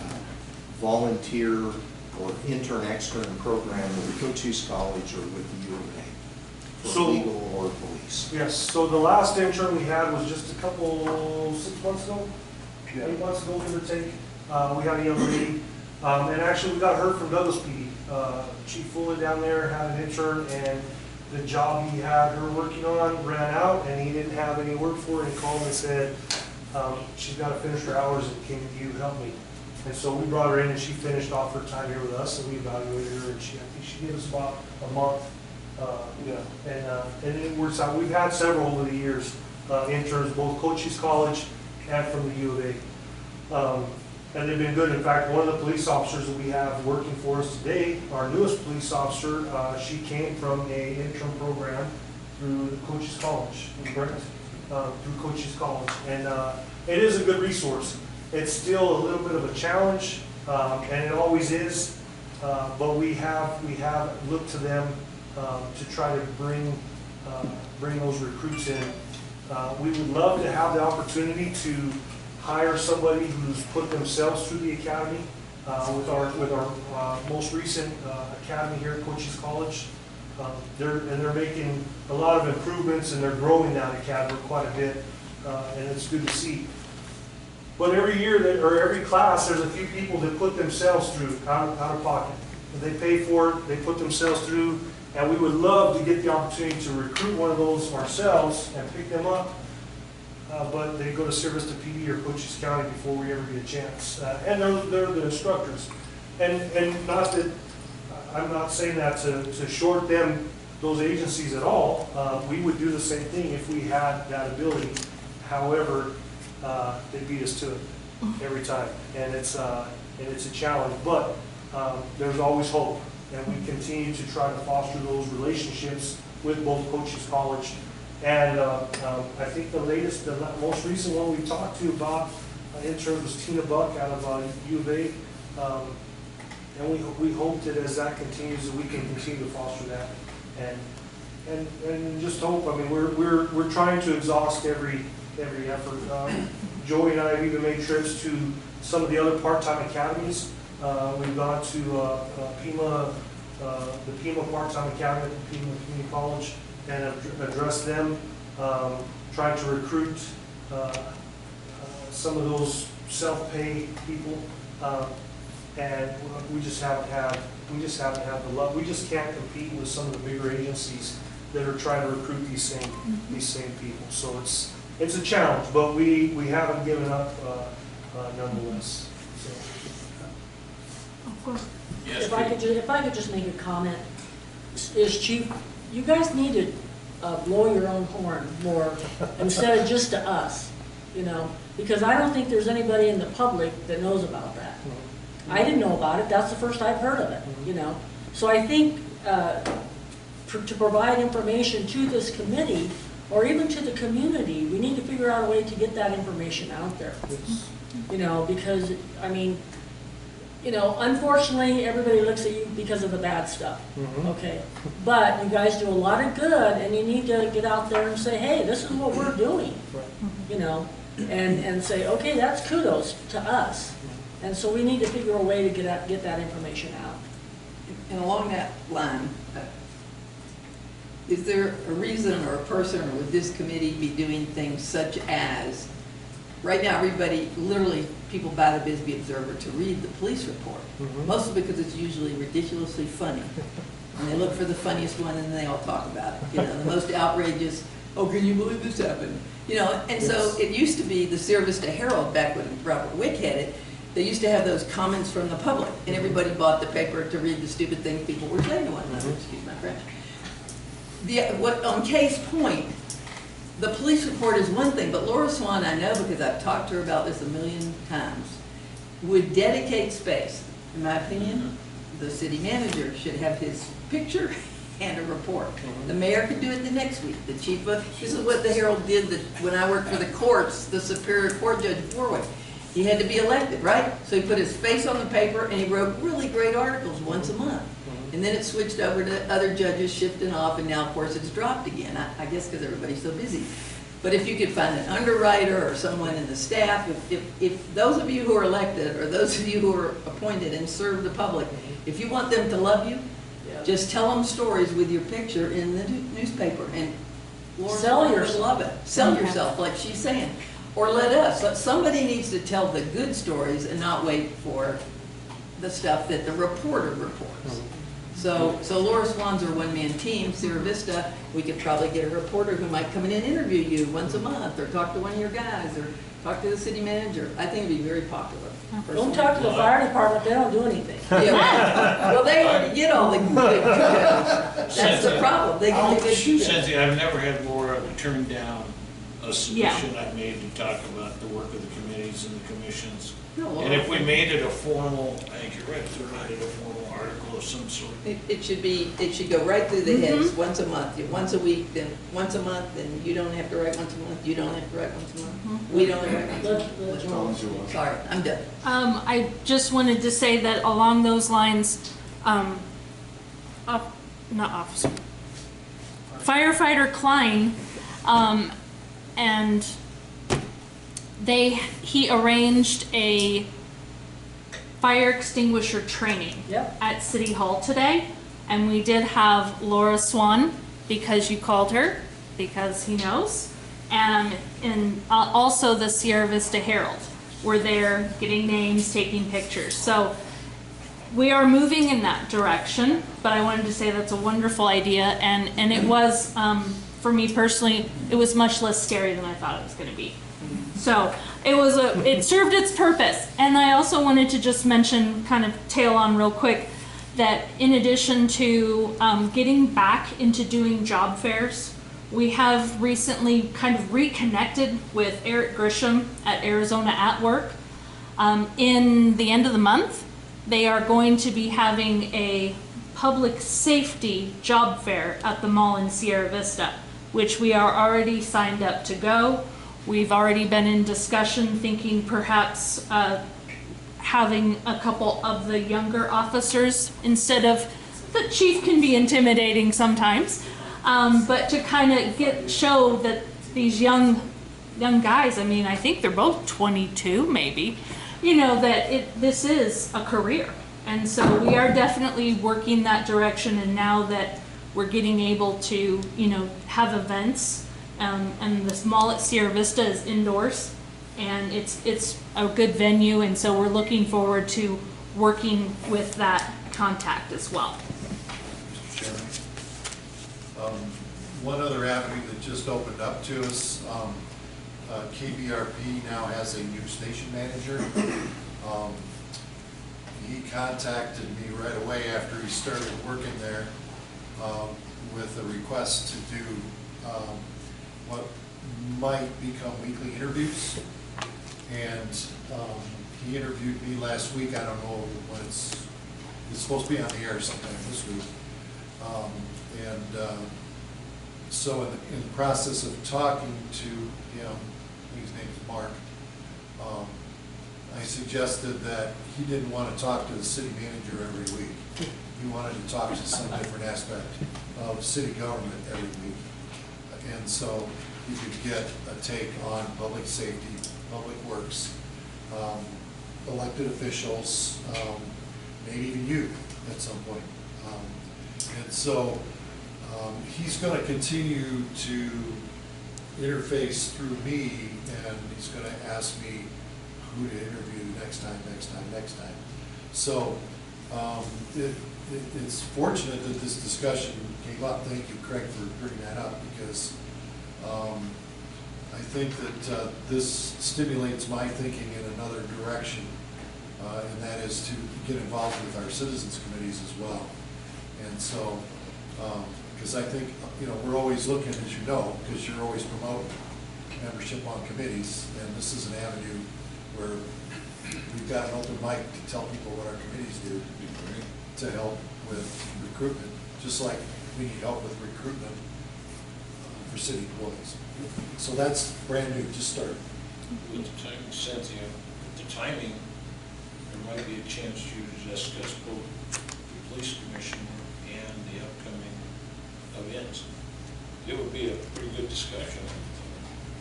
volunteer or intern-extern program with Cochise College or with the U of A for legal or police. Yes, so the last intern we had was just a couple, 6 months ago, 8 months ago, give or take. We had a young lady, and actually we got her from Douglas PD. Chief Fuller down there had an intern, and the job he had her working on ran out, and he didn't have any work for her, and he called and said, she's got to finish her hours, and can you help me? And so we brought her in, and she finished off her time here with us, and we evaluated her, and I think she gave us about a month. And it works out. We've had several over the years, interns, both Cochise College and from the U of A. And they've been good. In fact, one of the police officers that we have working for us today, our newest police officer, she came from an intern program through the Cochise College, correct? Through Cochise College. And it is a good resource. It's still a little bit of a challenge, and it always is, but we have looked to them to try to bring those recruits in. We would love to have the opportunity to hire somebody who's put themselves through the academy. With our most recent academy here at Cochise College, they're making a lot of improvements, and they're growing that academy quite a bit, and it's good to see. But every year, or every class, there's a few people that put themselves through out of pocket. They pay for it, they put themselves through, and we would love to get the opportunity to recruit one of those ourselves and pick them up. But they go to service to PD or Cochise County before we ever get a chance. And they're the instructors. And not that, I'm not saying that to short them, those agencies at all. We would do the same thing if we had that ability. However, they beat us to it every time. And it's a challenge, but there's always hope. And we continue to try to foster those relationships with both Cochise College. And I think the most recent one we talked to about intern was Tina Buck out of U of A. And we hope that as that continues, that we can continue to foster that. And just hope. I mean, we're trying to exhaust every effort. Joey and I have even made trips to some of the other part-time academies. We've gone to Pima, the Pima Part-Time Academy at Pima Community College, and address them, trying to recruit some of those self-pay people, and we just haven't had the luck. We just can't compete with some of the bigger agencies that are trying to recruit these same people. So it's a challenge, but we haven't given up nonetheless. So. Of course. Yes, If I could just make a comment, is Chief, you guys need to blow your own horn more instead of just to us, because I don't think there's anybody in the public that knows about that. I didn't know about it. That's the first I've heard of it, So I think to provide information to this committee or even to the community, we need to figure out a way to get that information out there. Because, I mean, unfortunately, everybody looks at you because of the bad stuff, okay? But you guys do a lot of good, and you need to get out there and say, hey, this is what we're doing, and say, okay, that's kudos to us. And so we need to figure a way to get that information out. And along that line, is there a reason or a person, or would this committee be doing things such as, right now, everybody, literally, people buy the Bisbee Observer to read the police report, mostly because it's usually ridiculously funny. And they look for the funniest one, and then they all talk about it. The most outrageous, oh, can you believe this happened? And so it used to be the Sierra Vista Herald, back when Robert Wick had it, they used to have those comments from the public, and everybody bought the paper to read the stupid things people were saying to one another, excuse my French. On case point, the police report is one thing, but Laura Swan, I know because I've talked to her about this a million times, would dedicate space. In my opinion, the city manager should have his picture and a report. The mayor could do it the next week. The chief of, this is what the Herald did when I worked for the courts, the Superior Court Judge Warwick. He had to be elected, right? So he put his face on the paper and he wrote really great articles once a month. And then it switched over to other judges shifting off, and now, of course, it's dropped again, I guess because everybody's so busy. But if you could find an underwriter or someone in the staff, if those of you who are elected or those of you who are appointed and serve the public, if you want them to love you, just tell them stories with your picture in the newspaper, and Laura would love it. Sell yourself, like she's saying. Or somebody needs to tell the good stories and not wait for the stuff that the reporter reports. So Laura Swan's our one-man team. Sierra Vista, we could probably get a reporter who might come in and interview you once a month, or talk to one of your guys, or talk to the city manager. I think it'd be very popular. Don't talk to the fire department, they don't do anything. Well, they already get all the good judges. That's the problem. They get the good Cynthia, I've never had Laura turn down a submission I've made to talk about the work of the committees and the commissions. And if we made it a formal, I think you're right, if we made it a formal article of some sort. It should go right through the heads once a month, once a week, then once a month, then you don't have to write once a month, you don't have to write once a month, we don't have to write once a month. Sorry, I'm done. I just wanted to say that along those lines, Firefighter Klein, and he arranged a fire extinguisher training Yep. at City Hall today, and we did have Laura Swan, because you called her, because he knows, and also the Sierra Vista Herald were there getting names, taking pictures. So we are moving in that direction, but I wanted to say that's a wonderful idea, and it was, for me personally, it was much less scary than I thought it was going to be. So it served its purpose. And I also wanted to just mention, kind of tail on real quick, that in addition to getting back into doing job fairs, we have recently kind of reconnected with Eric Grisham at Arizona at Work. In the end of the month, they are going to be having a public safety job fair at the mall in Sierra Vista, which we are already signed up to go. We've already been in discussion, thinking perhaps having a couple of the younger officers, instead of, the chief can be intimidating sometimes, but to kind of show that these young guys, I mean, I think they're both 22 maybe, you know, that this is a career. And so we are definitely working that direction, and now that we're getting able to, you know, have events, and this mall at Sierra Vista is indoors, and it's a good venue, and so we're looking forward to working with that contact as well. Mr. Chairman, one other avenue that just opened up to us, KBRP now has a new station manager. He contacted me right away after he started working there with a request to do what might become weekly interviews. And he interviewed me last week. I don't know when it's supposed to be on the air sometime this week. So in the process of talking to him, his name is Mark, I suggested that he didn't want to talk to the city manager every week. He wanted to talk to some different aspect of city government every week. And so you could get a take on public safety, public works, elected officials, maybe even you at some point. And so he's going to continue to interface through me, and he's going to ask me who to interview next time. So it's fortunate that this discussion came up. Thank you, Craig, for bringing that up, because I think that this stimulates my thinking in another direction, and that is to get involved with our citizens committees as well. And so, because I think, you know, we're always looking, as you know, because you're always promoting membership on committees, and this is an avenue where we've got an open mic to tell people what our committees do to help with recruitment, just like we need help with recruitment for city employees. So that's brand new, just started. With the timing, Cynthia, with the timing, there might be a chance for you to discuss both the police commissioner and the upcoming events. It would be a pretty good discussion.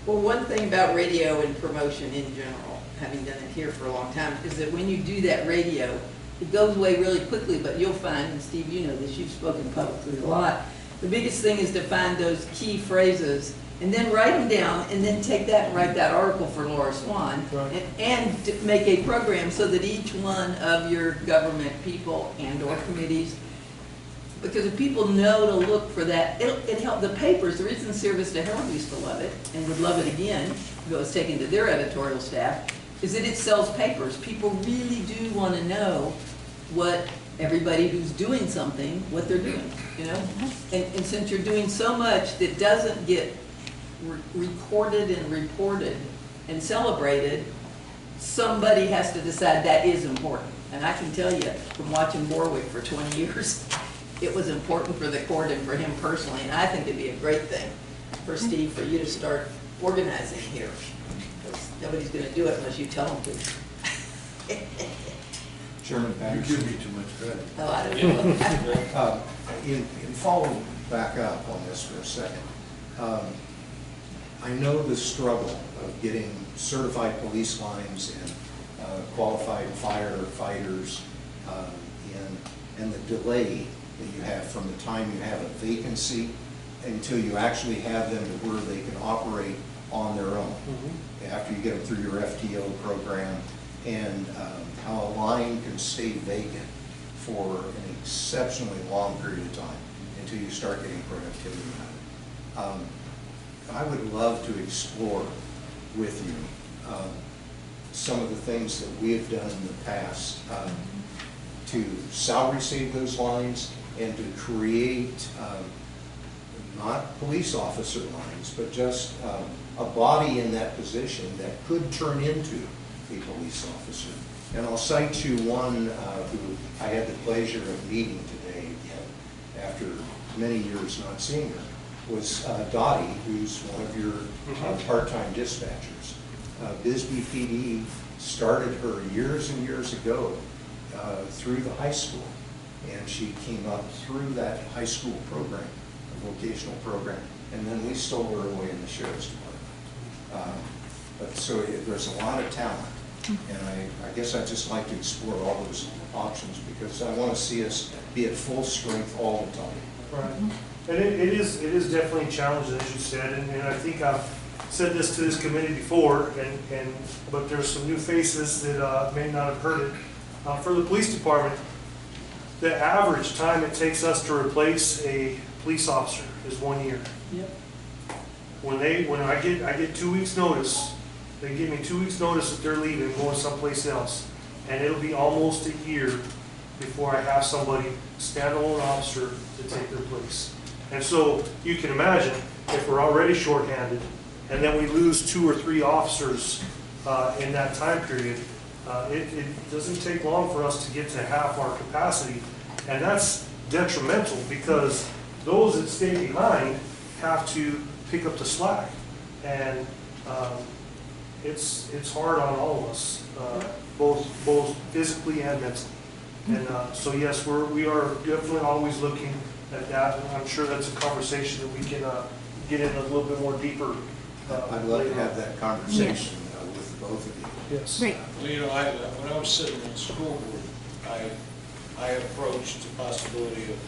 Well, one thing about radio and promotion in general, having done it here for a long time, is that when you do that radio, it goes away really quickly, but you'll find, and Steve, you know this, you've spoken publicly a lot, the biggest thing is to find those key phrases and then write them down, and then take that and write that article for Laura Swan, Right. and to make a program so that each one of your government people and or committees, because if people know to look for that, it helped the papers. The reason Sierra Vista Herald used to love it, and would love it again, if it was taken to their editorial staff, is that it sells papers. People really do want to know what everybody who's doing something, what they're doing, you know? And since you're doing so much that doesn't get recorded and reported and celebrated, somebody has to decide that is important. And I can tell you, from watching Warwick for 20 years, it was important for the court and for him personally, and I think it'd be a great thing for Steve, for you to start organizing here. Because nobody's going to do it unless you tell them to. Chairman You Patterson. give me too much credit. Oh, I don't know. In following back up on this for a second, I know the struggle of getting certified police lines and qualified firefighters, and the delay that you have from the time you have a vacancy until you actually have them to where they can operate on their own. After you get them through your FTO program, and how a line can stay vacant for an exceptionally long period of time until you start getting productivity out of it. I would love to explore with you some of the things that we have done in the past to salary save those lines and to create not police officer lines, but just a body in that position that could turn into a police officer. And I'll cite you one who I had the pleasure of meeting today after many years not seeing her, was Dottie, who's one of your part-time dispatchers. Bisbee PD started her years and years ago through the high school, and she came up through that high school program, a vocational program, and then we stole her away in the sheriff's department. But so there's a lot of talent, and I guess I'd just like to explore all those options because I want to see us be at full strength all the time. Right. And it is definitely a challenge, as you said, and I think I've said this to this committee before, but there's some new faces that may not have heard it. For the police department, the average time it takes us to replace a police officer is 1 year. Yep. When I get 2 weeks notice, they give me 2 weeks notice that they're leaving, going someplace else, and it'll be almost a year before I have somebody, standalone officer, to take their place. And so you can imagine if we're already shorthanded, and then we lose 2 or 3 officers in that time period, it doesn't take long for us to get to half our capacity, and that's detrimental because those that stay behind have to pick up the slack, and it's hard on all of us, both physically and mentally. And so yes, we are definitely always looking at that, and I'm sure that's a conversation that we can get in a little bit more deeper. I'd love to have that conversation with both of you. Yes. Right. Well, you know, when I was sitting on the school board, I approached the possibility of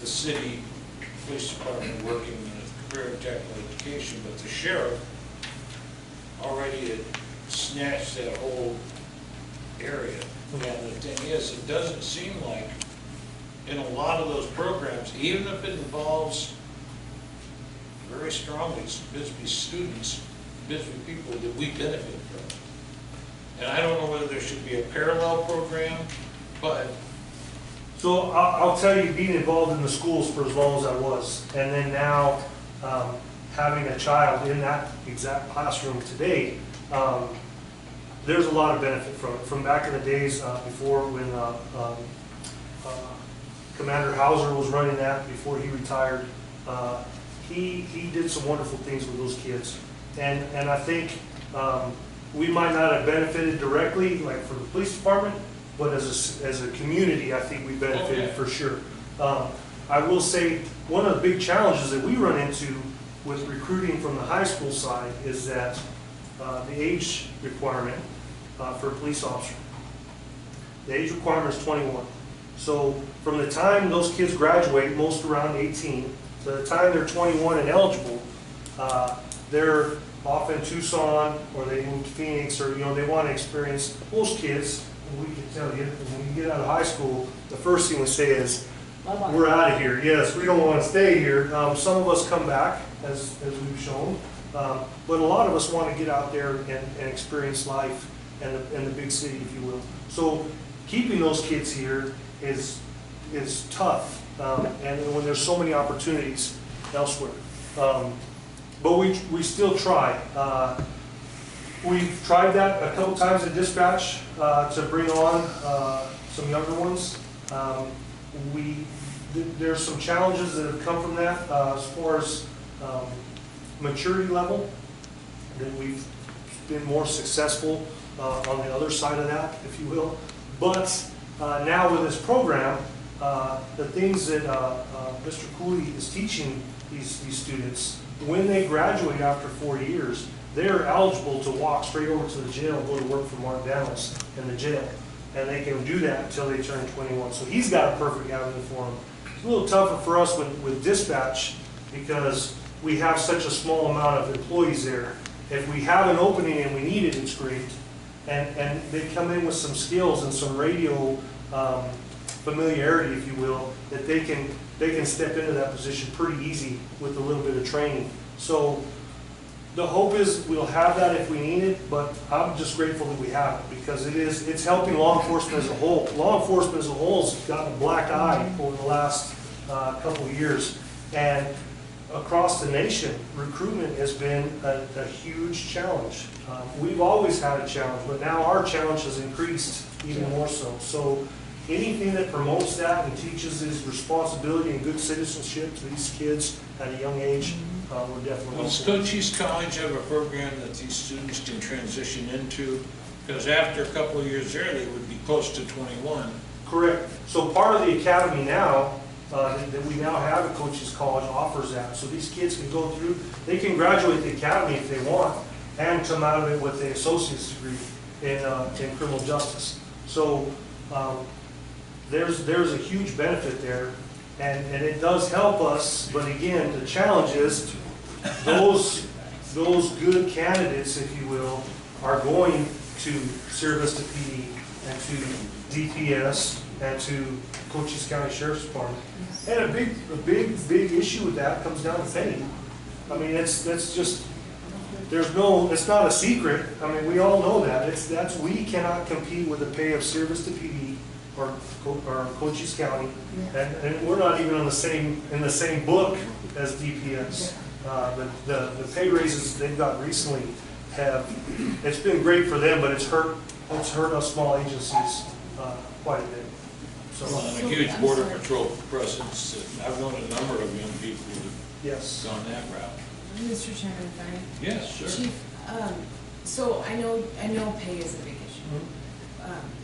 the city police department working in a career and technical education, but the sheriff already had snatched that whole area. And the thing is, it doesn't seem like in a lot of those programs, even if it involves very strongly Bisbee students, Bisbee people, that we benefit from. And I don't know whether there should be a parallel program, but... So I'll tell you, being involved in the schools for as long as I was, and then now having a child in that exact classroom today, there's a lot of benefit from it. From back in the days before when Commander Hauser was running that, before he retired, he did some wonderful things with those kids. And I think we might not have benefited directly, like for the police department, but as a community, I think we benefited for sure. I will say one of the big challenges that we run into with recruiting from the high school side is that the age requirement for a police officer. The age requirement is 21. So from the time those kids graduate, most around 18, to the time they're 21 and eligible, they're off in Tucson, or they move to Phoenix, or they want to experience. Most kids, and we can tell you, when you get out of high school, the first thing we say is, Bye-bye. we're out of here. Yes, we don't want to stay here. Some of us come back, as we've shown, but a lot of us want to get out there and experience life and the big city, if you will. So keeping those kids here is tough, and when there's so many opportunities elsewhere. But we still try. We've tried that a couple times in dispatch to bring on some younger ones. There's some challenges that have come from that as far as maturity level, that we've been more successful on the other side of that, if you will. But now with this program, the things that Mr. Cooley is teaching these students, when they graduate after 4 years, they're eligible to walk straight over to the jail and go to work for Mark Daniels in the jail. And they can do that until they turn 21. So he's got a perfect avenue for them. It's a little tougher for us with dispatch because we have such a small amount of employees there. If we have an opening and we need it, it's great. And they come in with some skills and some radio familiarity, if you will, that they can step into that position pretty easy with a little bit of training. So the hope is we'll have that if we need it, but I'm just grateful that we have it because it's helping law enforcement as a whole. Law enforcement as a whole has gotten a black eye over the last couple of years. And across the nation, recruitment has been a huge challenge. We've always had a challenge, but now our challenge has increased even more so. So anything that promotes that and teaches this responsibility and good citizenship to these kids at a young age, we're definitely. Does Cochise College have a program that these students can transition into? Because after a couple of years there, they would be close to 21. Correct. So part of the academy now, that we now have at Cochise College offers that. So these kids can go through, they can graduate the academy if they want and come out of it with an associate's degree in criminal justice. So there's a huge benefit there, and it does help us, but again, the challenge is those good candidates, if you will, are going to Sierra Vista PD and to DPS and to Cochise County Sheriff's Department. And a big issue with that comes down to pay. I mean, that's just, it's not a secret. I mean, we all know that. We cannot compete with the pay of Sierra Vista PD or Cochise County, and we're not even in the same book as DPS. The pay raises they've got recently it's been great for them, but it's hurt us small agencies quite a bit. So, and a huge border patrol presence. I've known a number of young people who've yes, gone that route. Mr. Chairman, if I may. Yes, sure. Chief, so I know pay is a big issue.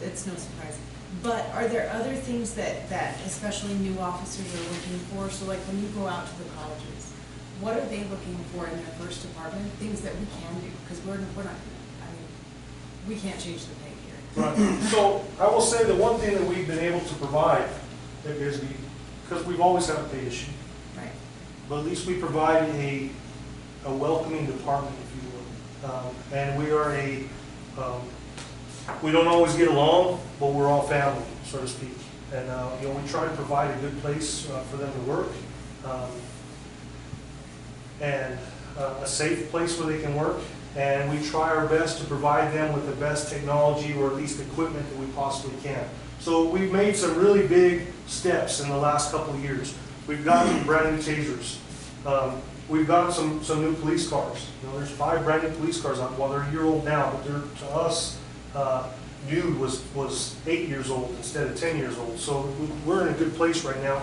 It's no surprise. But are there other things that especially new officers are looking for? So like when you go out to the colleges, what are they looking for in their first department? Things that we can do, because we're not, I mean, we can't change the pay here. right. So I will say the one thing that we've been able to provide is because we've always had a pay issue. Right. But at least we provide a welcoming department, if you will. And we are we don't always get along, but we're all family, so to speak. And we try to provide a good place for them to work, and a safe place where they can work. And we try our best to provide them with the best technology or at least equipment that we possibly can. So we've made some really big steps in the last couple of years. We've gotten brand new tasers. We've gotten some new police cars. There's 5 brand new police cars out. Well, they're a year old now, but they're, to us, Dude was 8 years old instead of 10 years old. So we're in a good place right now.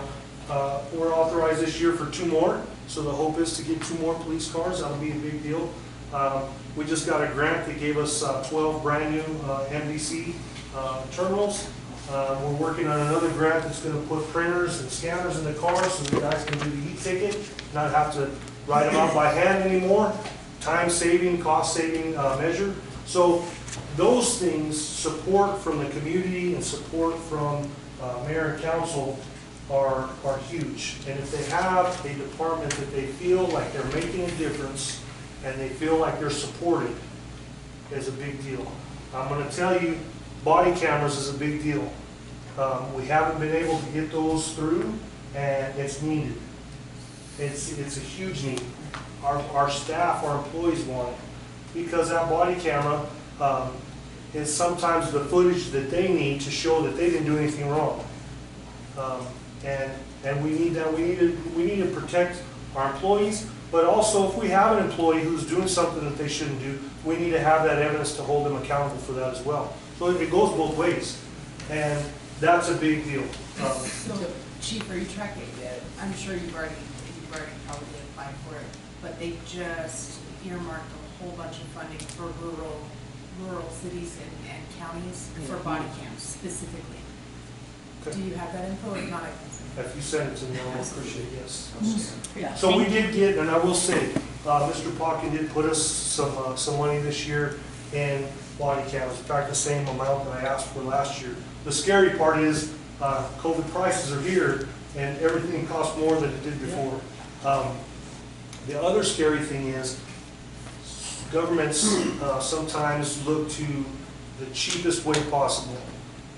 We're authorized this year for 2 more. So the hope is to get 2 more police cars. That'll be a big deal. We just got a grant that gave us 12 brand new MDC terminals. We're working on another grant that's going to put printers and scanners in the car so the guys can do the e-ticket, not have to write them out by hand anymore. Time-saving, cost-saving measure. So those things, support from the community and support from mayor and council are huge. And if they have a department that they feel like they're making a difference and they feel like they're supported, is a big deal. I'm going to tell you, body cameras is a big deal. We haven't been able to get those through, and it's needed. It's a huge need. Our staff, our employees want it, because that body camera is sometimes the footage that they need to show that they didn't do anything wrong. And we need that. We need to protect our employees, but also if we have an employee who's doing something that they shouldn't do, we need to have that evidence to hold them accountable for that as well. So it goes both ways, and that's a big deal. So, Chief, are you tracking it? I'm sure you've already probably applied for it, but they just earmarked a whole bunch of funding for rural cities and counties for body cams specifically. Do you have that info? If not, I can. If you send it to me, I'll appreciate it, yes. Yeah. So we did get, and I will say, Mr. Pocken did put us some money this year in body cams. In fact, the same amount that I asked for last year. The scary part is, COVID prices are here and everything costs more than it did before. The other scary thing is governments sometimes look to the cheapest way possible.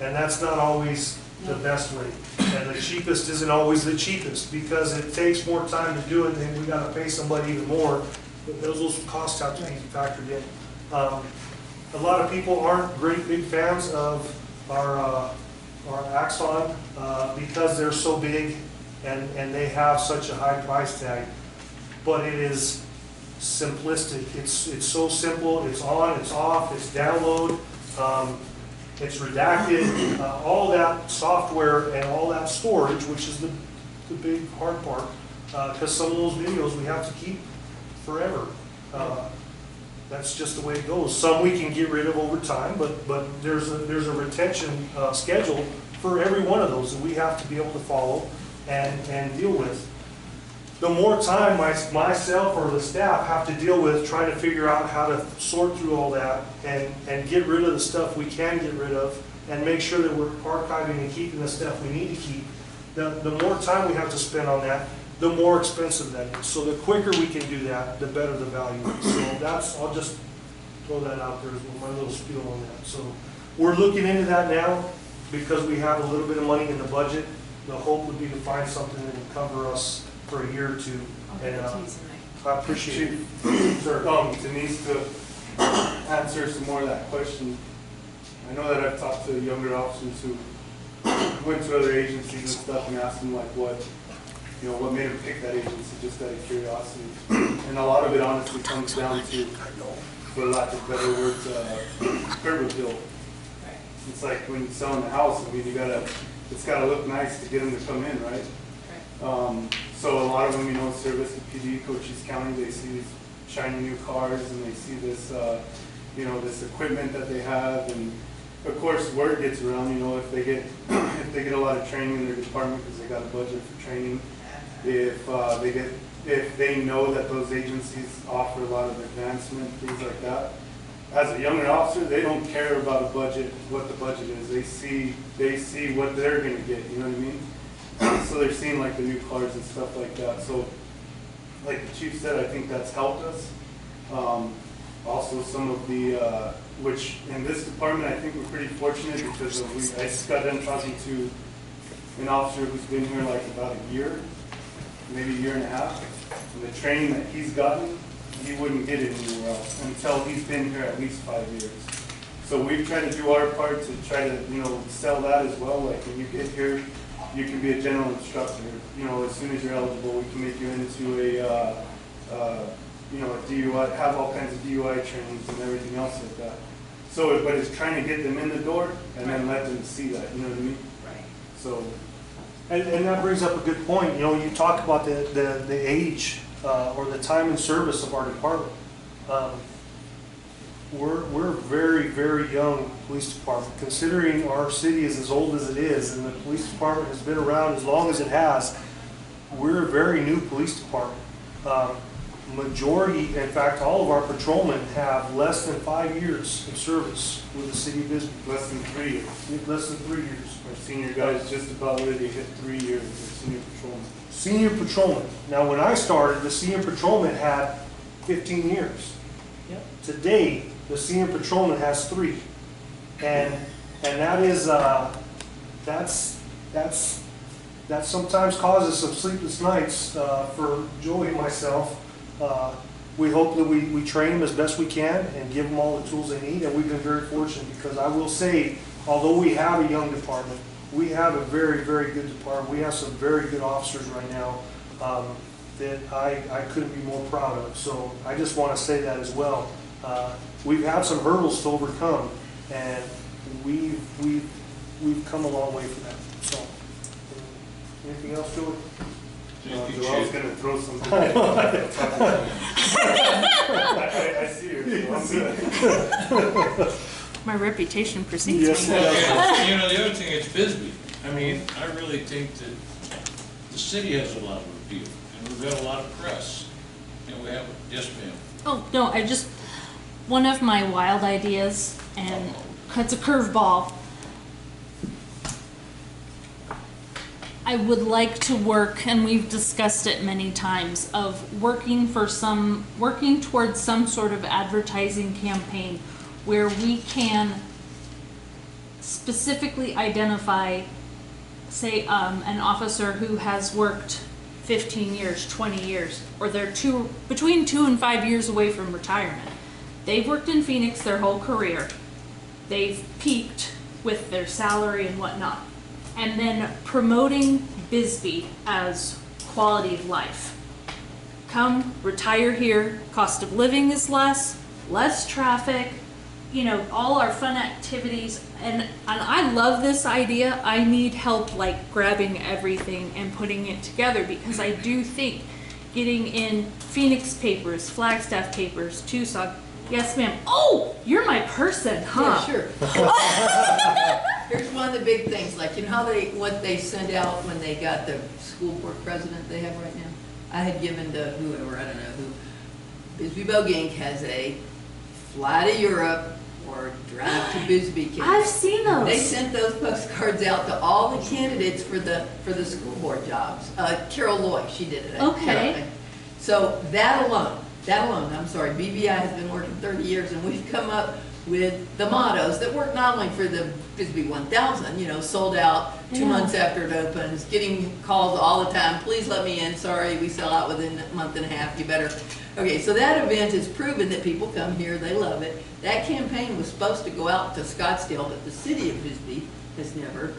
And that's not always the best way. And the cheapest isn't always the cheapest because it takes more time to do it and we gotta pay somebody even more. But those costs have to be factored in. A lot of people aren't great big fans of our Axon because they're so big and they have such a high price tag. But it is simplistic. It's so simple. It's on, it's off, it's download, it's redacted. All that software and all that storage, which is the big hard part, because some of those videos we have to keep forever. That's just the way it goes. Some we can get rid of over time, but there's a retention schedule for every one of those that we have to be able to follow and deal with. The more time myself or the staff have to deal with trying to figure out how to sort through all that and get rid of the stuff we can get rid of and make sure that we're archiving and keeping the stuff we need to keep, the more time we have to spend on that, the more expensive that is. So the quicker we can do that, the better the value is. So I'll just throw that out there as my little spiel on that. So we're looking into that now because we have a little bit of money in the budget. The hope would be to find something that would cover us for a year or two. I'll give And it to you tonight. I appreciate it. Sir. Denise, to answer some more of that question, I know that I've talked to younger officers who went to other agencies and stuff and asked them like what made them pick that agency just out of curiosity. And a lot of it honestly comes down to, for lack of better words, curb appeal. Right. It's like when you're selling a house, I mean, it's gotta look nice to get them to come in, right? So a lot of them, service the PD, Cochise County, they see these shiny new cars and they see this, this equipment that they have, and of course word gets around, if they get a lot of training in their department because they got a budget for training, if they know that those agencies offer a lot of advancement, things like that. As a younger officer, they don't care about a budget, what the budget is. They see what they're gonna get, you know what I mean? So they're seeing like the new cars and stuff like that. So like the chief said, I think that's helped us. Also some of the, which in this department, I think we're pretty fortunate because I just got done talking to an officer who's been here like about a year, maybe a year and a half. And the training that he's gotten, he wouldn't get it anywhere else until he's been here at least 5 years. So we've tried to do our part to try to, sell that as well. Like when you get here, you can be a general instructor. As soon as you're eligible, we can make you into a DUI, have all kinds of DUI trainings and everything else like that. So, but it's trying to get them in the door and then let them see that, you know what I mean? Right. So. And that brings up a good point. You talk about the age or the time and service of our department. We're very, very young police department. Considering our city is as old as it is and the police department has been around as long as it has, we're a very new police department. Majority, in fact, all of our patrolmen have less than 5 years of service with the city of Bisbee. Less than 3 years. Less than 3 years. Our senior guys just about ready to hit 3 years as senior patrolman. Senior patrolman. Now, when I started, the senior patrolman had 15 years. Yep. Today, the senior patrolman has 3, and that is that sometimes causes some sleepless nights for Joey and myself. We hope that we train them as best we can and give them all the tools they need, and we've been very fortunate because I will say, although we have a young department, we have a very, very good department. We have some very good officers right now that I couldn't be more proud of. So I just want to say that as well. We've had some hurdles to overcome, and we've come a long way for that. So, anything else, Joey? I was going to throw something. I see you. My reputation precedes Yes. me. Well, the other thing, it's Bisbee. I mean, I really think that the city has a lot of appeal, and we've got a lot of press, and we have, yes, ma'am. Oh, no, one of my wild ideas, and it's a curveball. I would like to work, and we've discussed it many times, of working towards some sort of advertising campaign where we can specifically identify, say, an officer who has worked 15 years, 20 years, or they're between 2 and 5 years away from retirement. They've worked in Phoenix their whole career. They've peaked with their salary and whatnot. And then promoting Bisbee as quality of life. Come, retire here, cost of living is less traffic, all our fun activities. And I love this idea. I need help like grabbing everything and putting it together, because I do think getting in Phoenix papers, Flagstaff papers, Tucson. Yes, ma'am. Oh, you're my person, huh? Yeah, sure. Here's one of the big things, like, how what they send out when they got the school board president they have right now? I had given to whoever, I don't know who, Bisbee Bogink has a fly to Europe or drive to Bisbee campaign. I've seen those. They sent those postcards out to all the candidates for the school board jobs. Carol Loy, she did it. Okay. So that alone, I'm sorry, BBI has been working 30 years, and we've come up with the mottos that work not only for the Bisbee 1000, sold out 2 months after it opens, getting calls all the time, please let me in, sorry, we sell out within a month and a half, you better. Okay, so that event has proven that people come here, they love it. That campaign was supposed to go out to Scottsdale, but the city of Bisbee has never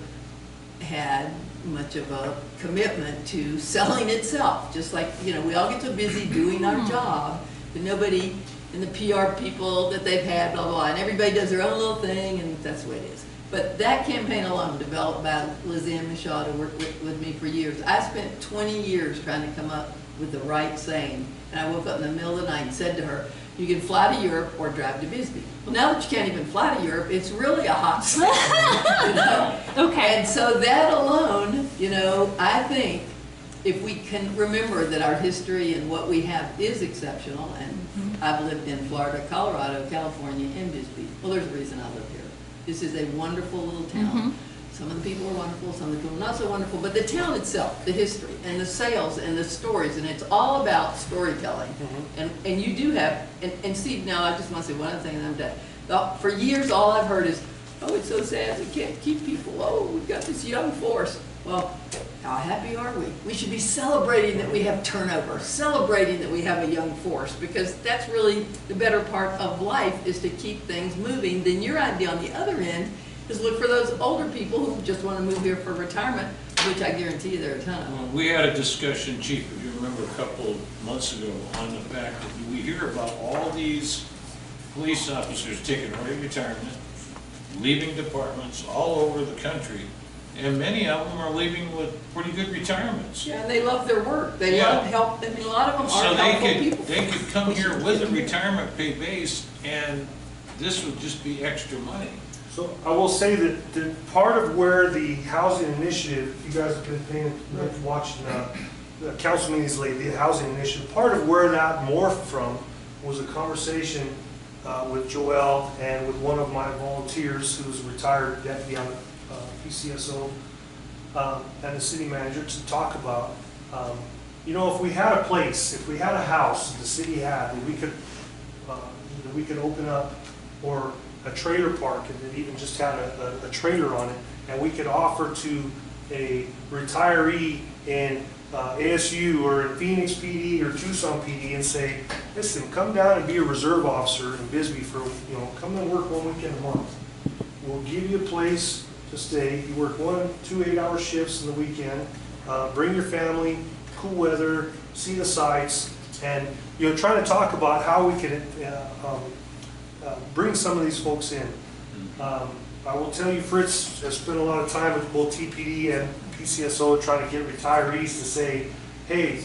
had much of a commitment to selling itself. Just like, we all get so busy doing our job, but nobody, and the PR people that they've had, blah, blah, blah, and everybody does their own little thing, and that's the way it is. But that campaign alone, developed by Lizanne Michaud, who worked with me for years, I spent 20 years trying to come up with the right saying, and I woke up in the middle of the night and said to her, you can fly to Europe or drive to Bisbee. Well, now that you can't even fly to Europe, it's really a hot state. Okay. And so that alone, I think if we can remember that our history and what we have is exceptional, and I've lived in Florida, Colorado, California, and Bisbee. Well, there's a reason I live here. This is a wonderful little town. Some of the people are wonderful, some of the people are not so wonderful, but the town itself, the history, and the sales, and the stories, and it's all about storytelling. And you do have, and Steve, now I just want to say one other thing, and I'm done. For years, all I've heard is, oh, it's so sad, we can't keep people, oh, we've got this young force. Well, how happy are we? We should be celebrating that we have turnover, celebrating that we have a young force, because that's really the better part of life, is to keep things moving. Then your idea on the other end is look for those older people who just want to move here for retirement, which I guarantee you there are a ton of. We had a discussion, Chief, if you remember a couple of months ago, on the fact that we hear about all these police officers taking early retirement, leaving departments all over the country, and many of them are leaving with pretty good retirements. Yeah, and they love their work. They love help. I mean, a lot of them are helpful people. They could come here with a retirement pay base, and this would just be extra money. So I will say that the part of where the housing initiative, you guys have been watching the council meetings lately, the housing initiative, part of where that morphed from was a conversation with Joelle and with one of my volunteers who's a retired deputy on the PCSO and the city manager, to talk about, if we had a place, if we had a house that the city had that we could open up, or a trailer park that even just had a trailer on it, and we could offer to a retiree in ASU or in Phoenix PD or Tucson PD and say, listen, come down and be a reserve officer in Bisbee for, come and work 1 weekend a month. We'll give you a place to stay. You work 1, 2 8-hour shifts in the weekend. Bring your family, cool weather, see the sights, and trying to talk about how we can bring some of these folks in. I will tell you, Fritz has spent a lot of time with both TPD and PCSO trying to get retirees to say, hey,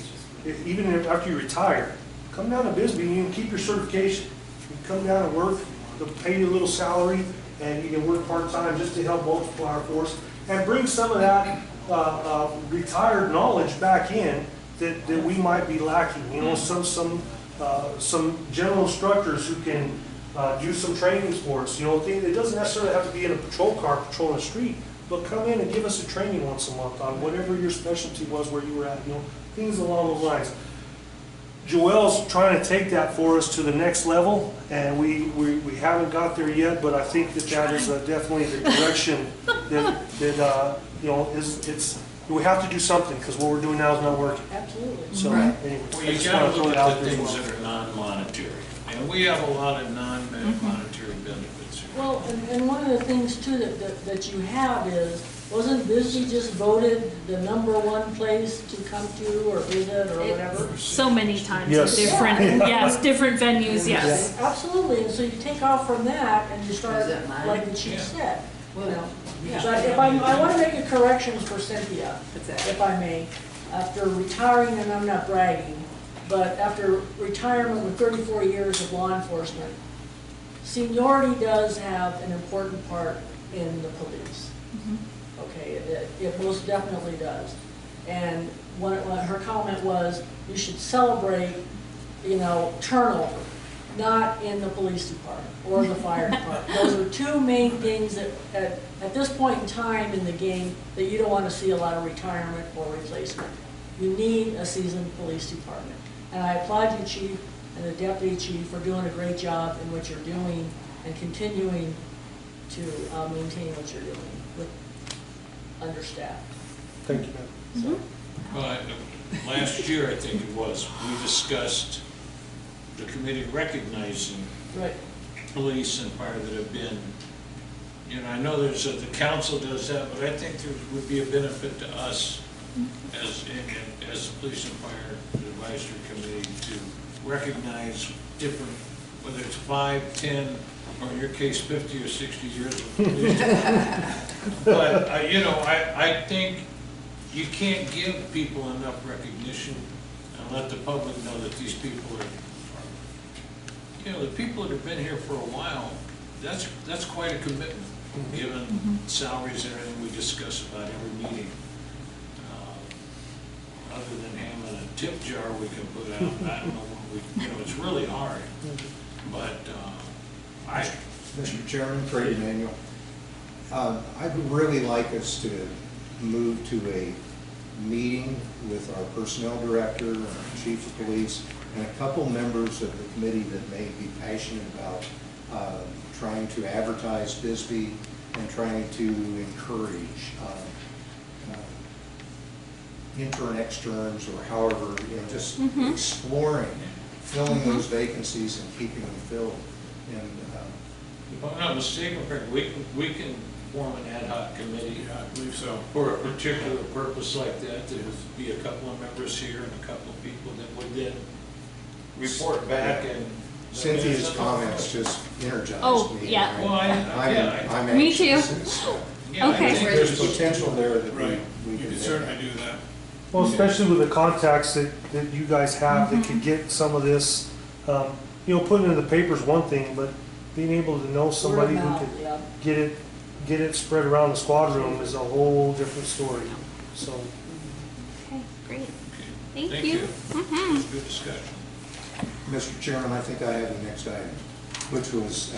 even after you retire, come down to Bisbee and you can keep your certification. You can come down and work, they'll pay you a little salary, and you can work part-time just to help multiply our force. and bring some of that retired knowledge back in that we might be lacking. You know, some general instructors who can do some trainings for us. You know, it doesn't necessarily have to be in a patrol car patrolling the street, but come in and give us a training once a month on whatever your specialty was where you were at. You know, things along those lines. Joelle's trying to take that for us to the next level, and we haven't got there yet, but I think that is definitely the direction that you know, we have to do something, because what we're doing now is not working. Absolutely. So, Right. anyway, Well, I you just gotta wanna throw look it at out the there as things well. that are non-monetary, and we have a lot of non-monetary benefits here. Well, and one of the things too that you have is, wasn't Bisbee just voted the #1 place to come to or visit or whatever? So many times, Yes. different, yes, different venues, yes. Absolutely, and so you take off from that and you start, Is that mine? like the chief said, you know. Yeah. But if I want to make a correction for Cynthia, What's that? if I may. After retiring, and I'm not bragging, but after retirement with 34 years of law enforcement, seniority does have an important part in the police. Okay, it most definitely does. And what her comment was, you should celebrate, you know, turnover, not in the police department or the fire department. Those are two main things that, at this point in time in the game, that you don't want to see a lot of retirement or replacement. You need a seasoned police department. And I applaud you, Chief, and the Deputy Chief for doing a great job in what you're doing and continuing to maintain what you're doing with understaffed. Thank you, ma'am. So, Well, last year, I think it was, we discussed the committee recognizing right. police and fire that have been, you know, I know there's, the council does that, but I think there would be a benefit to us as the police and fire advisory committee to recognize different, whether it's 5, 10, or in your case, 50 or 60 years of police. But, you know, I think you can't give people enough recognition and let the public know that these people are, you know, the people that have been here for a while, that's quite a commitment, given salaries and everything we discuss about every meeting. Other than having a tip jar we can put out, I don't know what we, you know, it's really hard. But Mr. Chairman, Craig Emanuel, I'd really like us to move to a meeting with our personnel director and our chief of police and a couple members of the committee that may be passionate about trying to advertise Bisbee and trying to encourage intern externs or however, you know, just exploring, filling those vacancies and keeping them filled. And if I'm not mistaken, Craig, we can form an ad hoc committee. I believe so. For a particular purpose like that, there would be a couple of members here and a couple of people that would then report back and. Cynthia's comments just energized Oh, me. yeah. Well, I'm Me anxious. too. It's, Yeah, I Okay. think there's potential there that Right. we You can can make certainly happen. do that. Well, especially with the contacts that you guys have that could get some of this, you know, putting it in the paper is one thing, but being able to know somebody Word of who mouth, could yeah. get it spread around the squad room is a whole different story. So, Okay, great. Okay. Thank you. It was a good discussion. Mr. Chairman, I think I have the next item, which was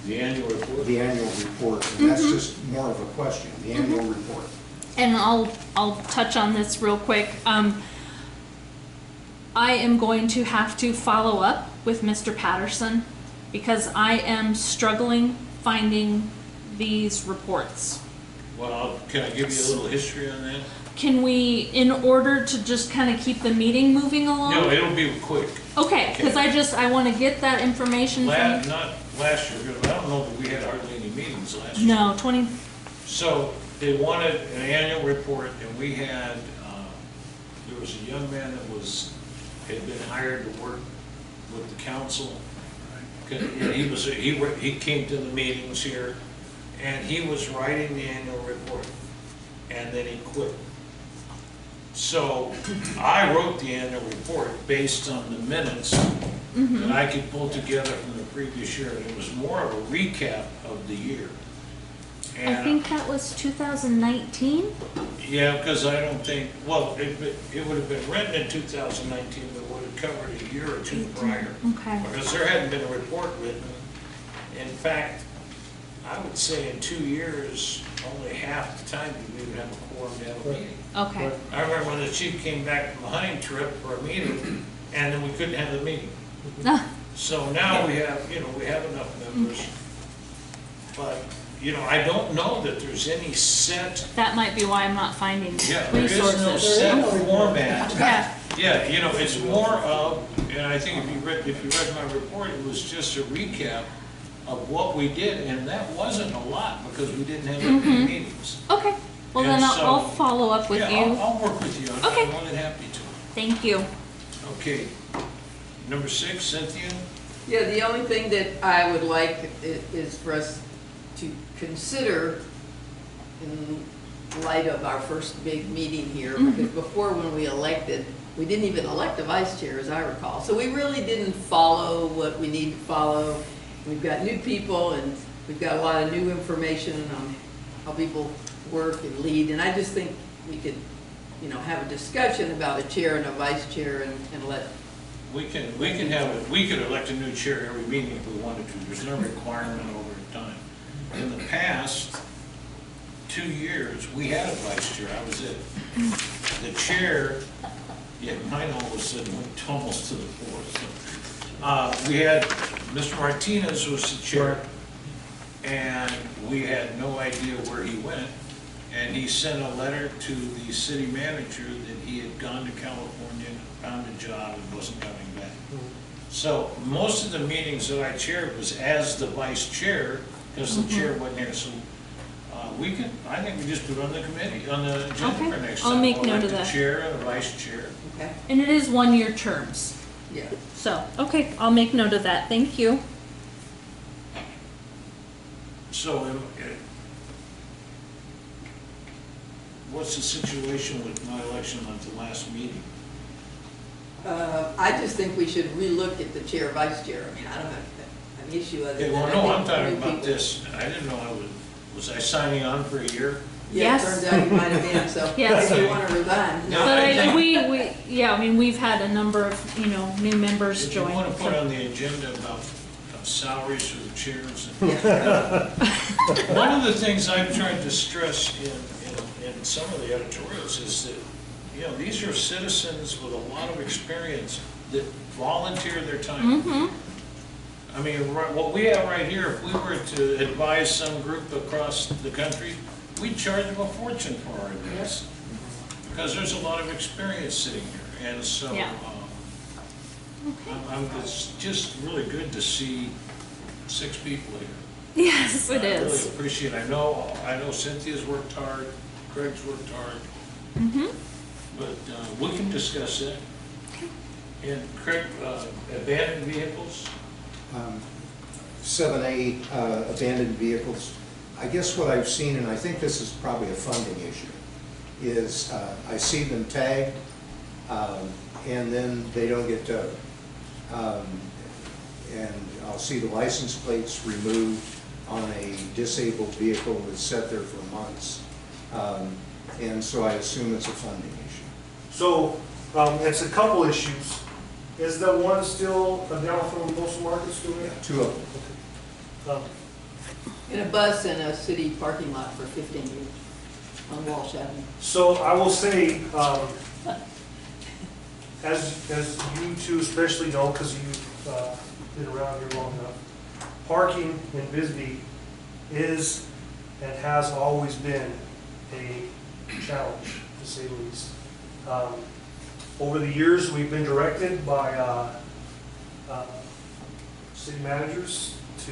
The annual report. the annual report, and that's just more of a question, the annual report. And I'll touch on this real quick. I am going to have to follow up with Mr. Patterson because I am struggling finding these reports. Well, can I give you a little history on that? Can we, in order to just kind of keep the meeting moving along? No, it'll be quick. Okay, because I want to get that information from, Not last year, because I don't know that we had hardly any meetings last year. no, 20, So they wanted an annual report, and we had, there was a young man that had been hired to work with the council. And he came to the meetings here, and he was writing the annual report, and then he quit. So I wrote the annual report based on the minutes that I could pull together from the previous year. And it was more of a recap of the year. I think that was 2019. Yeah, because I don't think, well, it would have been written in 2019, but would have covered a year or two prior. Okay. Because there hadn't been a report written. In fact, I would say in 2 years, only half the time did we would have a quorum to have a meeting. Okay. I remember when the chief came back from the hunting trip for a meeting, and then we couldn't have the meeting. Ah, So now we have, we have enough members. But, I don't know that there's any set, that might be why I'm not finding there is no resources. set format. Yeah. Yeah, it's more of, and I think if you read my report, it was just a recap of what we did, and that wasn't a lot because we didn't have that many meetings. Okay. Well, And then so- I'll follow up with Yeah, you. I'll work with you. Okay. I'm more than happy to. Thank you. Okay. Number 6, Cynthia? Yeah, the only thing that I would like is for us to consider in light of our first big meeting here, because before when we elected, we didn't even elect a vice chair, as I recall. So we really didn't follow what we need to follow. We've got new people and we've got a lot of new information on how people work and lead. And I just think we could, have a discussion about a chair and a vice chair and let. We could elect a new chair every meeting if we wanted to. There's no requirement over time. In the past 2 years, we had a vice chair. I was it. The chair, mine all of a sudden went almost to the floor. So, we had Mr. Martinez was the chair, and we had no idea where he went. And he sent a letter to the city manager that he had gone to California, found a job, and wasn't coming back. So most of the meetings that I chaired was as the vice chair, because the chair wasn't here. So I think we just put it on the committee, on the agenda for next time. I'll make We'll note elect of that. a chair and a vice chair. Okay. And it is 1-year terms. Yeah. So, okay, I'll make note of that. Thank you. So what's the situation with my election at the last meeting? I just think we should relook at the chair, vice chair. I mean, I don't have an issue other Okay, than. well, I no, think I'm talking new about people- this. I didn't know was I signing on for a year? Yeah, Yes. it turns out you might have been, so Yes. if you want to resign. No. But we've had a number of, new members If you join. want to put so- on the agenda about salaries for the chairs. Yeah. One of the things I've tried to stress in some of the editorials is that, these are citizens with a lot of experience that volunteer their time. I mean, what we have right here, if we were to advise some group across the country, we'd charge them a fortune for our advice. Because there's a lot of experience sitting here. And so, Yeah. it's just really good to see 6 people here. Yes, it I really is. appreciate it. I know Cynthia's worked hard, Craig's worked hard, but we can discuss that. And Craig, abandoned vehicles? 7A, abandoned vehicles. I guess what I've seen, and I think this is probably a funding issue, is I see them tagged, and then they don't get towed. And I'll see the license plates removed on a disabled vehicle that's sat there for months. And so I assume it's a funding issue. So, it's a couple issues. Is that one still down from the postal market still there? 2 of them. In a bus in a city parking lot for 15 years on Walsh Avenue. So I will say, as you two especially know, because you've been around here long enough, parking in Bisbee is and has always been a challenge, to say the least. Over the years, we've been directed by city managers to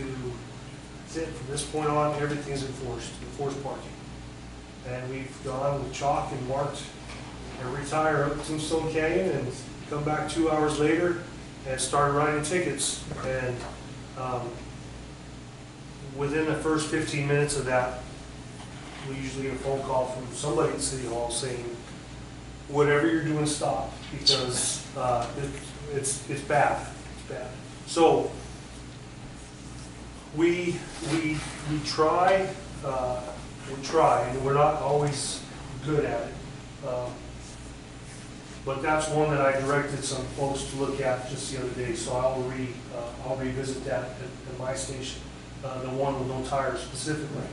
say from this point on, everything's enforced parking. And we've gone with chalk and marked every tire up Tombstone Canyon and come back 2 hours later and started writing tickets. And within the first 15 minutes of that, we usually get a phone call from somebody at City Hall saying, whatever you're doing, stop, because it's bad. It's bad. So we try we try, and we're not always good at it. But that's one that I directed some folks to look at just the other day, so I'll revisit that at my station, the one with no tires specifically.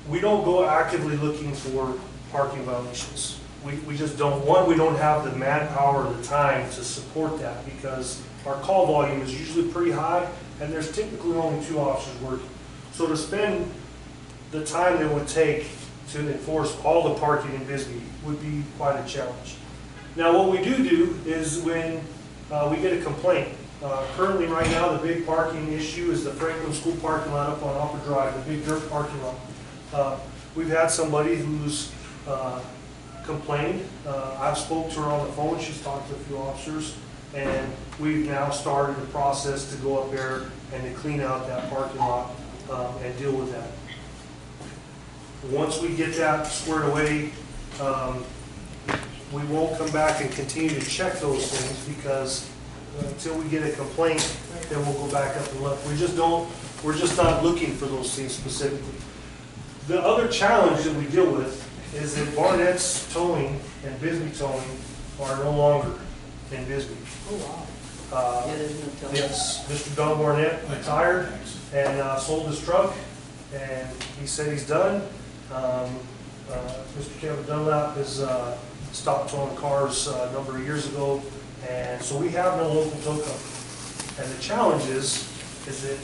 We don't go actively looking for parking violations. We just don't, one, we don't have the manpower or the time to support that because our call volume is usually pretty high and there's typically only 2 officers working. So to spend the time that it would take to enforce all the parking in Bisbee would be quite a challenge. Now what we do is when we get a complaint, currently right now the big parking issue is the Franklin School parking lot up on Upper Drive, the big dirt parking lot. We've had somebody who's complained. I've spoke to her on the phone, she's talked to a few officers, and we've now started the process to go up there and to clean out that parking lot and deal with that. Once we get that squared away, we won't come back and continue to check those things because until we get a complaint, then we'll go back up and look. We're just not looking for those things specifically. The other challenge that we deal with is that Barnett's Towing and Bisbee Towing are no longer in Bisbee. Oh, wow. Yeah, there's no telling. Yes, Mr. Don Barnett retired and sold his truck, and he said he's done. Mr. Kevin Dunlap has stopped towing cars a number of years ago, and so we have no local tow company. And the challenge is that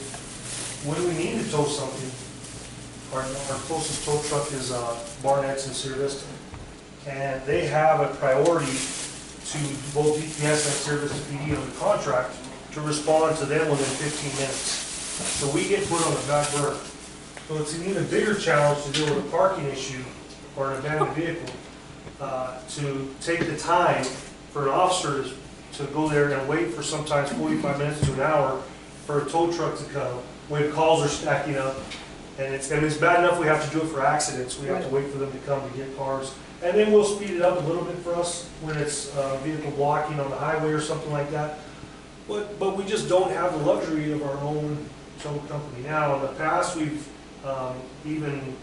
when we need to tow something, our closest tow truck is Barnett's in Sierra Vista, and they have a priority to both DPS and Sierra Vista PD on the contract to respond to them within 15 minutes. So we get put on the back burner. So it's an even bigger challenge to deal with a parking issue or an abandoned vehicle, to take the time for an officer to go there and wait for sometimes 45 minutes to an hour for a tow truck to come when calls are stacking up. And it's bad enough we have to do it for accidents. We have to wait for them to come to get cars. And then we'll speed it up a little bit for us when it's vehicle blocking on the highway or something like that. But we just don't have the luxury of our own tow company. Now, in the past, we've even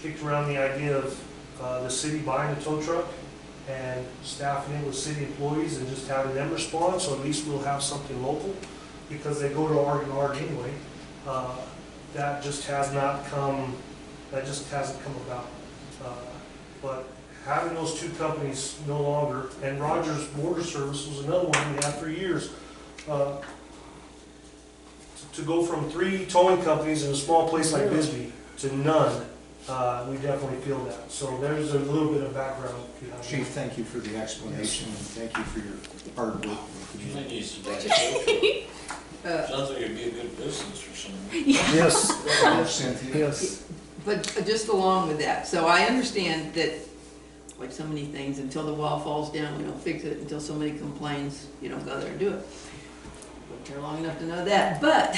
kicked around the idea of the city buying a tow truck and staffing it with city employees and just having them respond, so at least we'll have something local, because they go to ARG anyway. That just hasn't come about. But having those 2 companies no longer, and Rogers Border Service was another one we had for years. To go from 3 towing companies in a small place like Bisbee to none, we definitely feel that. So there's a little bit of background behind Chief, thank you for the explanation, and thank you for your hard work. You might need some backstory. Sounds like it'd be a good business for someone. Yes. Cynthia. Yes. But just along with that, so I understand that, like so many things, until the wall falls down, we don't fix it. Until somebody complains, you don't go there and do it. Wouldn't care long enough to know that. But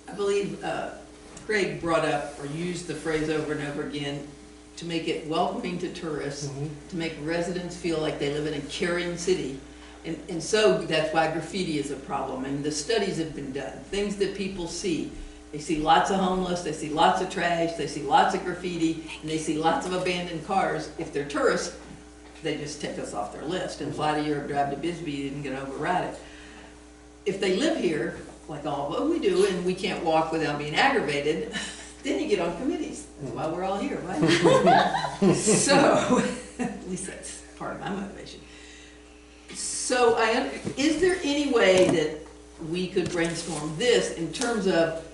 I believe Craig brought up or used the phrase over and over again to make it welcoming to tourists, to make residents feel like they live in a caring city. And so that's why graffiti is a problem. And the studies have been done. Things that people see. They see lots of homeless, they see lots of trash, they see lots of graffiti, and they see lots of abandoned cars. If they're tourists, they just take us off their list and fly to Europe, drive to Bisbee, and get override it. If they live here, like all of we do, and we can't walk without being aggravated, then you get on committees. That's why we're all here, right? So, at least that's part of my motivation. So, is there any way that we could brainstorm this in terms of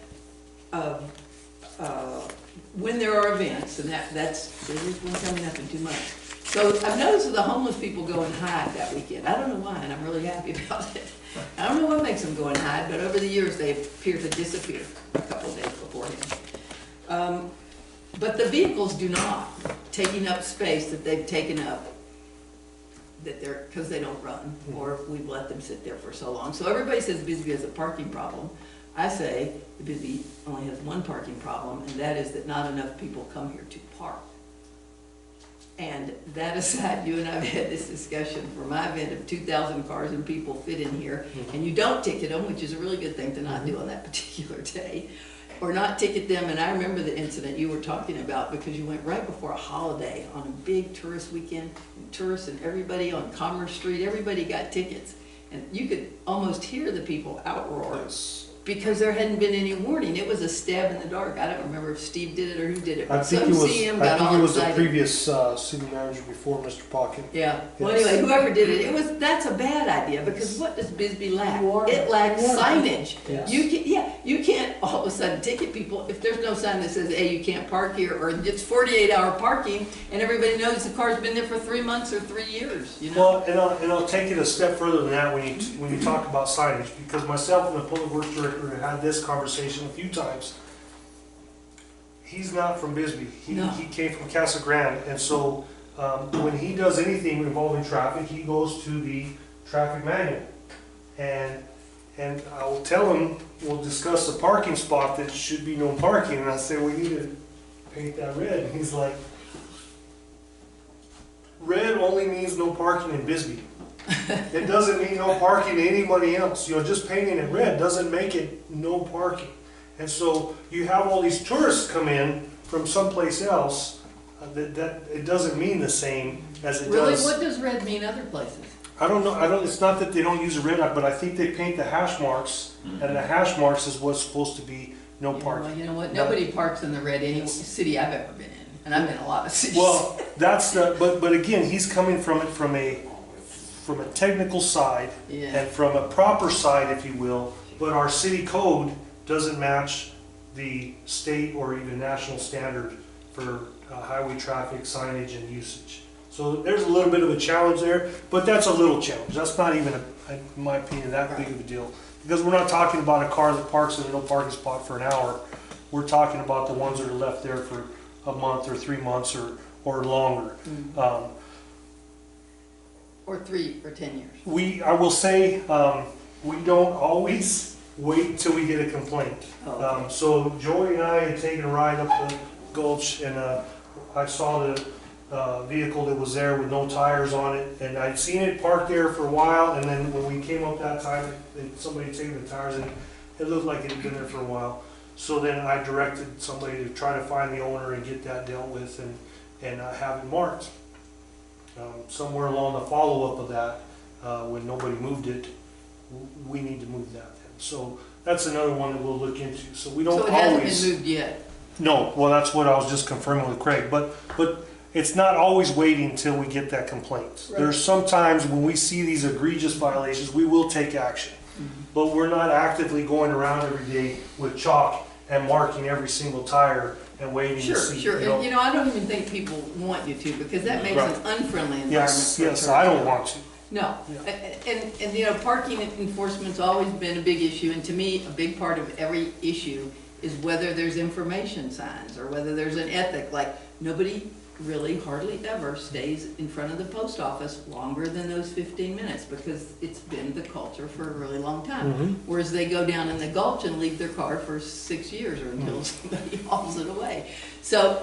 when there are events, and there's one coming up in 2 months. So I've noticed that the homeless people go and hide that weekend. I don't know why, and I'm really happy about it. I don't know what makes them go and hide, but over the years they appear to disappear a couple of days beforehand. But the vehicles do not, taking up space that they've taken up, because they don't run, or we've let them sit there for so long. So everybody says Bisbee has a parking problem. I say Bisbee only has one parking problem, and that is that not enough people come here to park. And that aside, you and I have had this discussion for my event of 2,000 cars and people fit in here, and you don't ticket them, which is a really good thing to not do on that particular day. or not ticket them, and I remember the incident you were talking about, because you went right before a holiday on a big tourist weekend, and tourists and everybody on Commerce Street, everybody got tickets. And you could almost hear the people outroar because there hadn't been any warning. It was a stab in the dark. I don't remember if Steve did it or who did it, I but think some it was, CM I got think all it was the excited. previous city manager before Mr. Pocket. Yeah, well, Yes. anyway, whoever did it, that's a bad idea, because what does Bisbee lack? Warning. It lacks Warning. signage. Yes. You can't all of a sudden ticket people if there's no sign that says, hey, you can't park here, or it's 48-hour parking, and everybody knows the car's been there for 3 months or 3 years, you know? Well, and I'll take it a step further than that when you talk about signage, because myself and the public works director have had this conversation a few times. He's not from Bisbee. No. He came from Casa Grande, and so when he does anything involving traffic, he goes to the traffic manual. And I will tell him, we'll discuss the parking spot that should be no parking, and I say, we need to paint that red. And he's like, red only means no parking in Bisbee. It doesn't mean no parking to anybody else. You know, just painting it red doesn't make it no parking. And so you have all these tourists come in from someplace else, that it doesn't mean the same as it Really, does. what does red mean other places? I don't know. It's not that they don't use a red, but I think they paint the hash marks, and the hash marks is what's supposed to be no Yeah, parking. well, you know what, nobody parks in the red any city I've ever been in, and I've been in a lot of cities. Well, that's the, but again, he's coming from it from a technical side, Yeah. and from a proper side, if you will, but our city code doesn't match the state or even national standard for highway traffic signage and usage. So there's a little bit of a challenge there, but that's a little challenge. That's not even, in my opinion, that big of a deal. Because we're not talking about a car that parks in a no parking spot for an hour. We're talking about the ones that are left there for a month or 3 months or longer. Or 3 or 10 years. I will say, we don't always wait until we get a complaint. Oh, okay. So Joey and I had taken a ride up the gulch, and I saw the vehicle that was there with no tires on it, and I'd seen it parked there for a while, and then when we came up that time, somebody had taken the tires, and it looked like it had been there for a while. So then I directed somebody to try to find the owner and get that dealt with, and have it marked. Somewhere along the follow-up of that, when nobody moved it, we need to move that then. So that's another one that we'll look into. So we don't So it always. hasn't been moved yet? No, well, that's what I was just confirming with Craig, but it's not always waiting until we get that complaint. Right. There's sometimes when we see these egregious violations, we will take action. But we're not actively going around every day with chalk and marking every single tire and waiting to Sure, see. sure, you know. and you know, I don't even think people want you to, because that makes Right. an unfriendly environment. Yes, for yes, tourists. I don't want to. No, Yeah. and you know, parking enforcement's always been a big issue, and to me, a big part of every issue is whether there's information signs, or whether there's an ethic, like, nobody really hardly ever stays in front of the post office longer than those 15 minutes, because it's been the culture for a really long time. Whereas they go down in the gulch and leave their car for 6 years, or until somebody hauls it away. So,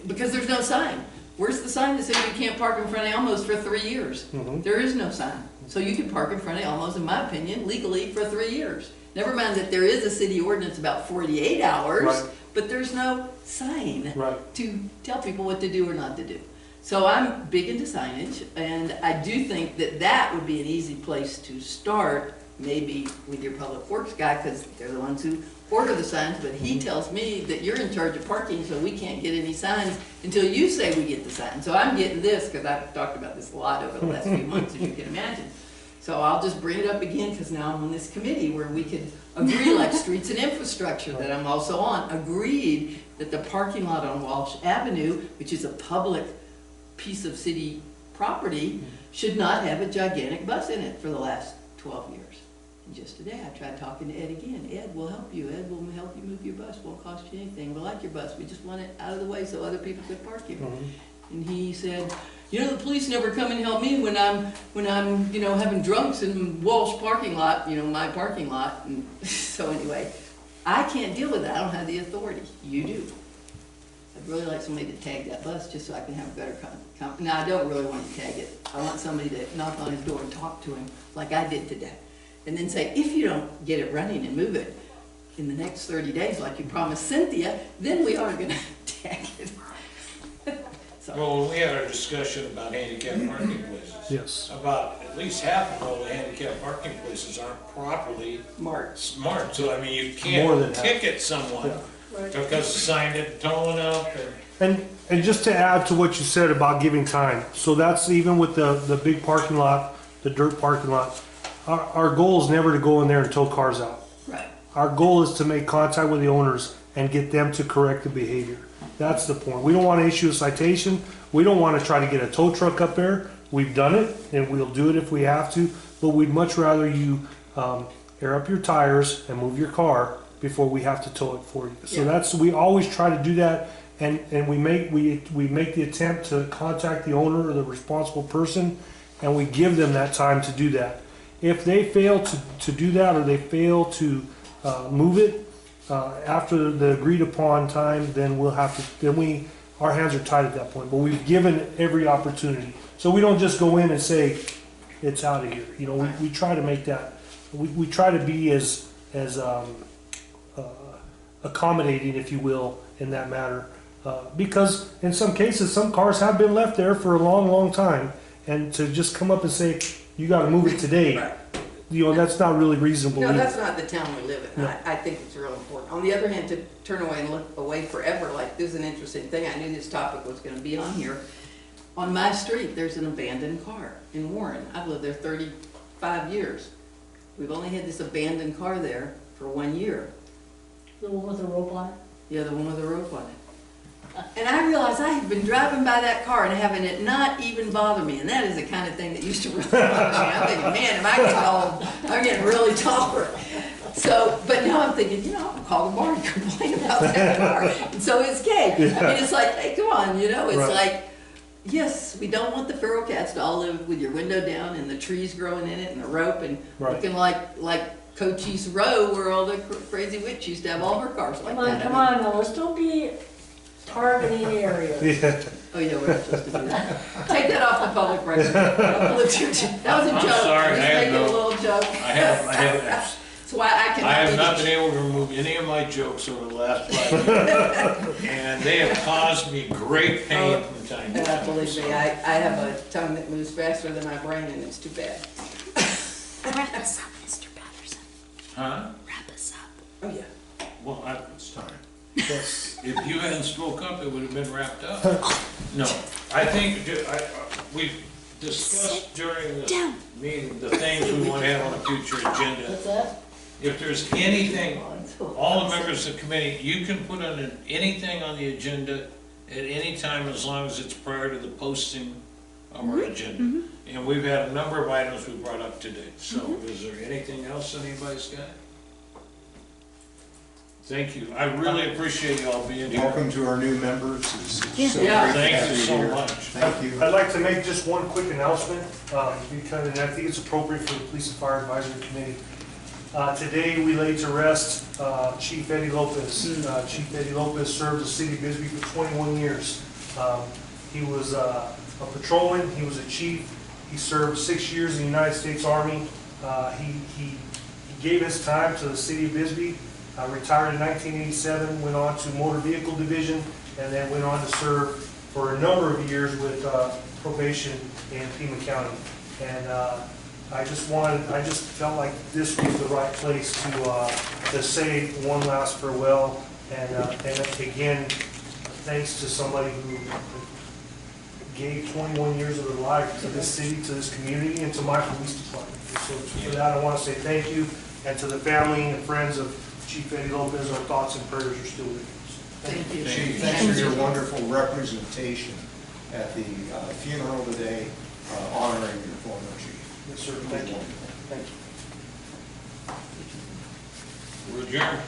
because there's no sign. Where's the sign that says you can't park in front of Elmo's for 3 years? There is no sign. So you can park in front of Elmo's, in my opinion, legally for 3 years. Never mind that there is a city ordinance about 48 hours, Right. but there's no sign Right. to tell people what to do or not to do. So I'm big into signage, and I do think that that would be an easy place to start, maybe with your public works guy, because they're the ones who order the signs, but he tells me that you're in charge of parking, so we can't get any signs until you say we get the sign. So I'm getting this, because I've talked about this a lot over the last few months, as you can imagine. So I'll just bring it up again, because now I'm on this committee where we could agree, like Streets and Infrastructure, that I'm also on, agreed that the parking lot on Walsh Avenue, which is a public piece of city property, should not have a gigantic bus in it for the last 12 years. And just today, I tried talking to Ed again. Ed, we'll help you. Ed will help you move your bus. Won't cost you anything. We like your bus. We just want it out of the way so other people could park here. And he said, you know, the police never come and help me when I'm, you know, having drunks in Walsh parking lot, you know, my parking lot. And so anyway, I can't deal with that. I don't have the authority. You do. I'd really like somebody to tag that bus just so I can have a better no, I don't really want to tag it. I want somebody to knock on his door and talk to him like I did today. And then say, if you don't get it running and move it, in the next 30 days, like you promised Cynthia, then we are gonna tag it. So, Well, we had our discussion about handicap parking places. Yes. About at least half of all the handicap parking places aren't properly Mark, smart. So, I mean, you More than can't half. ticket someone Right. because the sign isn't tall enough and And just to add to what you said about giving time, so that's even with the big parking lot, the dirt parking lot, our goal is never to go in there and tow cars out. right, Our goal is to make contact with the owners and get them to correct the behavior. That's the point. We don't want to issue a citation. We don't want to try to get a tow truck up there. We've done it, and we'll do it if we have to, but we'd much rather you air up your tires and move your car before we have to tow it for you. So Yeah. we always try to do that, and we make the attempt to contact the owner or the responsible person, and we give them that time to do that. If they fail to do that, or they fail to move it after the agreed upon time, then our hands are tied at that point. But we've given every opportunity, so we don't just go in and say it's out of here. You know, we try to make that. We try to be as accommodating, if you will, in that matter, because in some cases, some cars have been left there for a long, long time, and to just come up and say you got to move it today. right. You know, that's not really reasonable No, either. that's not the town we live in. No. I think it's real important. On the other hand, to turn away and look away forever, like, this is an interesting thing. I knew this topic was gonna be on here. On my street, there's an abandoned car in Warren. I've lived there 35 years. We've only had this abandoned car there for 1 year. The one with the rope on it? Yeah, the one with the rope on it. And I realized I had been driving by that car and having it not even bother me, and that is the kind of thing that used to really bother me. I'm thinking, man, am I getting old? I'm getting really taller. So, but now I'm thinking, you know, I'll call the bar and complain about that car. And so is Kay. I mean, it's like, hey, come on, you know, it's Right. like, yes, we don't want the feral cats to all live with your window down and the trees growing in it and the rope and Right. looking like Cochise Row, where all the crazy witch used to have all her cars like Come on, that. come on, now, let's don't be targeting areas. Yeah. Oh, yeah, we're not supposed to do that. Take that off the public record. That was a joke. I'm sorry, Just I have making a no- little joke. I That's why I cannot. I have be not the- been able to remove any of my jokes over the last 5 years. And they have caused me great pain from time to And time. believe me, I have a tongue that moves faster than my brain, and it's too bad. Wrap us up, Mr. Patterson. Huh? Wrap us up. Oh, yeah. Well, It's time. Yes. if you hadn't spoke up, it would have been wrapped up. No, I think, we discussed during this Down. meeting the things we want to have on a future agenda. What's that? If there's anything, all the members of the committee, you can put on anything on the agenda at any time as long as it's prior to the posting of our agenda. And we've had a number of items we brought up today. So is there anything else anybody's got? Thank you. I really appreciate y'all being here. Welcome to our new members. It's so Yeah. great to Thank have you you so here. much. Thank you. I'd like to make just one quick announcement, because I think it's appropriate for the Police and Fire Advisory Committee. Today, we laid to rest Chief Eddie Lopez. Chief Eddie Lopez served the city of Bisbee for 21 years. He was a patrolman, he was a chief, he served 6 years in the United States Army. He gave his time to the city of Bisbee, retired in 1987, went on to Motor Vehicle Division, and then went on to serve for a number of years with probation in Pima County. And I just felt like this was the right place to say one last farewell. And again, thanks to somebody who gave 21 years of their life to this city, to this community, and to my police department. So for that, I want to say thank you, and to the family and friends of Chief Eddie Lopez, our thoughts and prayers are still with you. Thank you. Chief, thanks for your wonderful representation at the funeral today, honoring your former chief. Yes, sir. Thank you. Thank you. We're adjourned.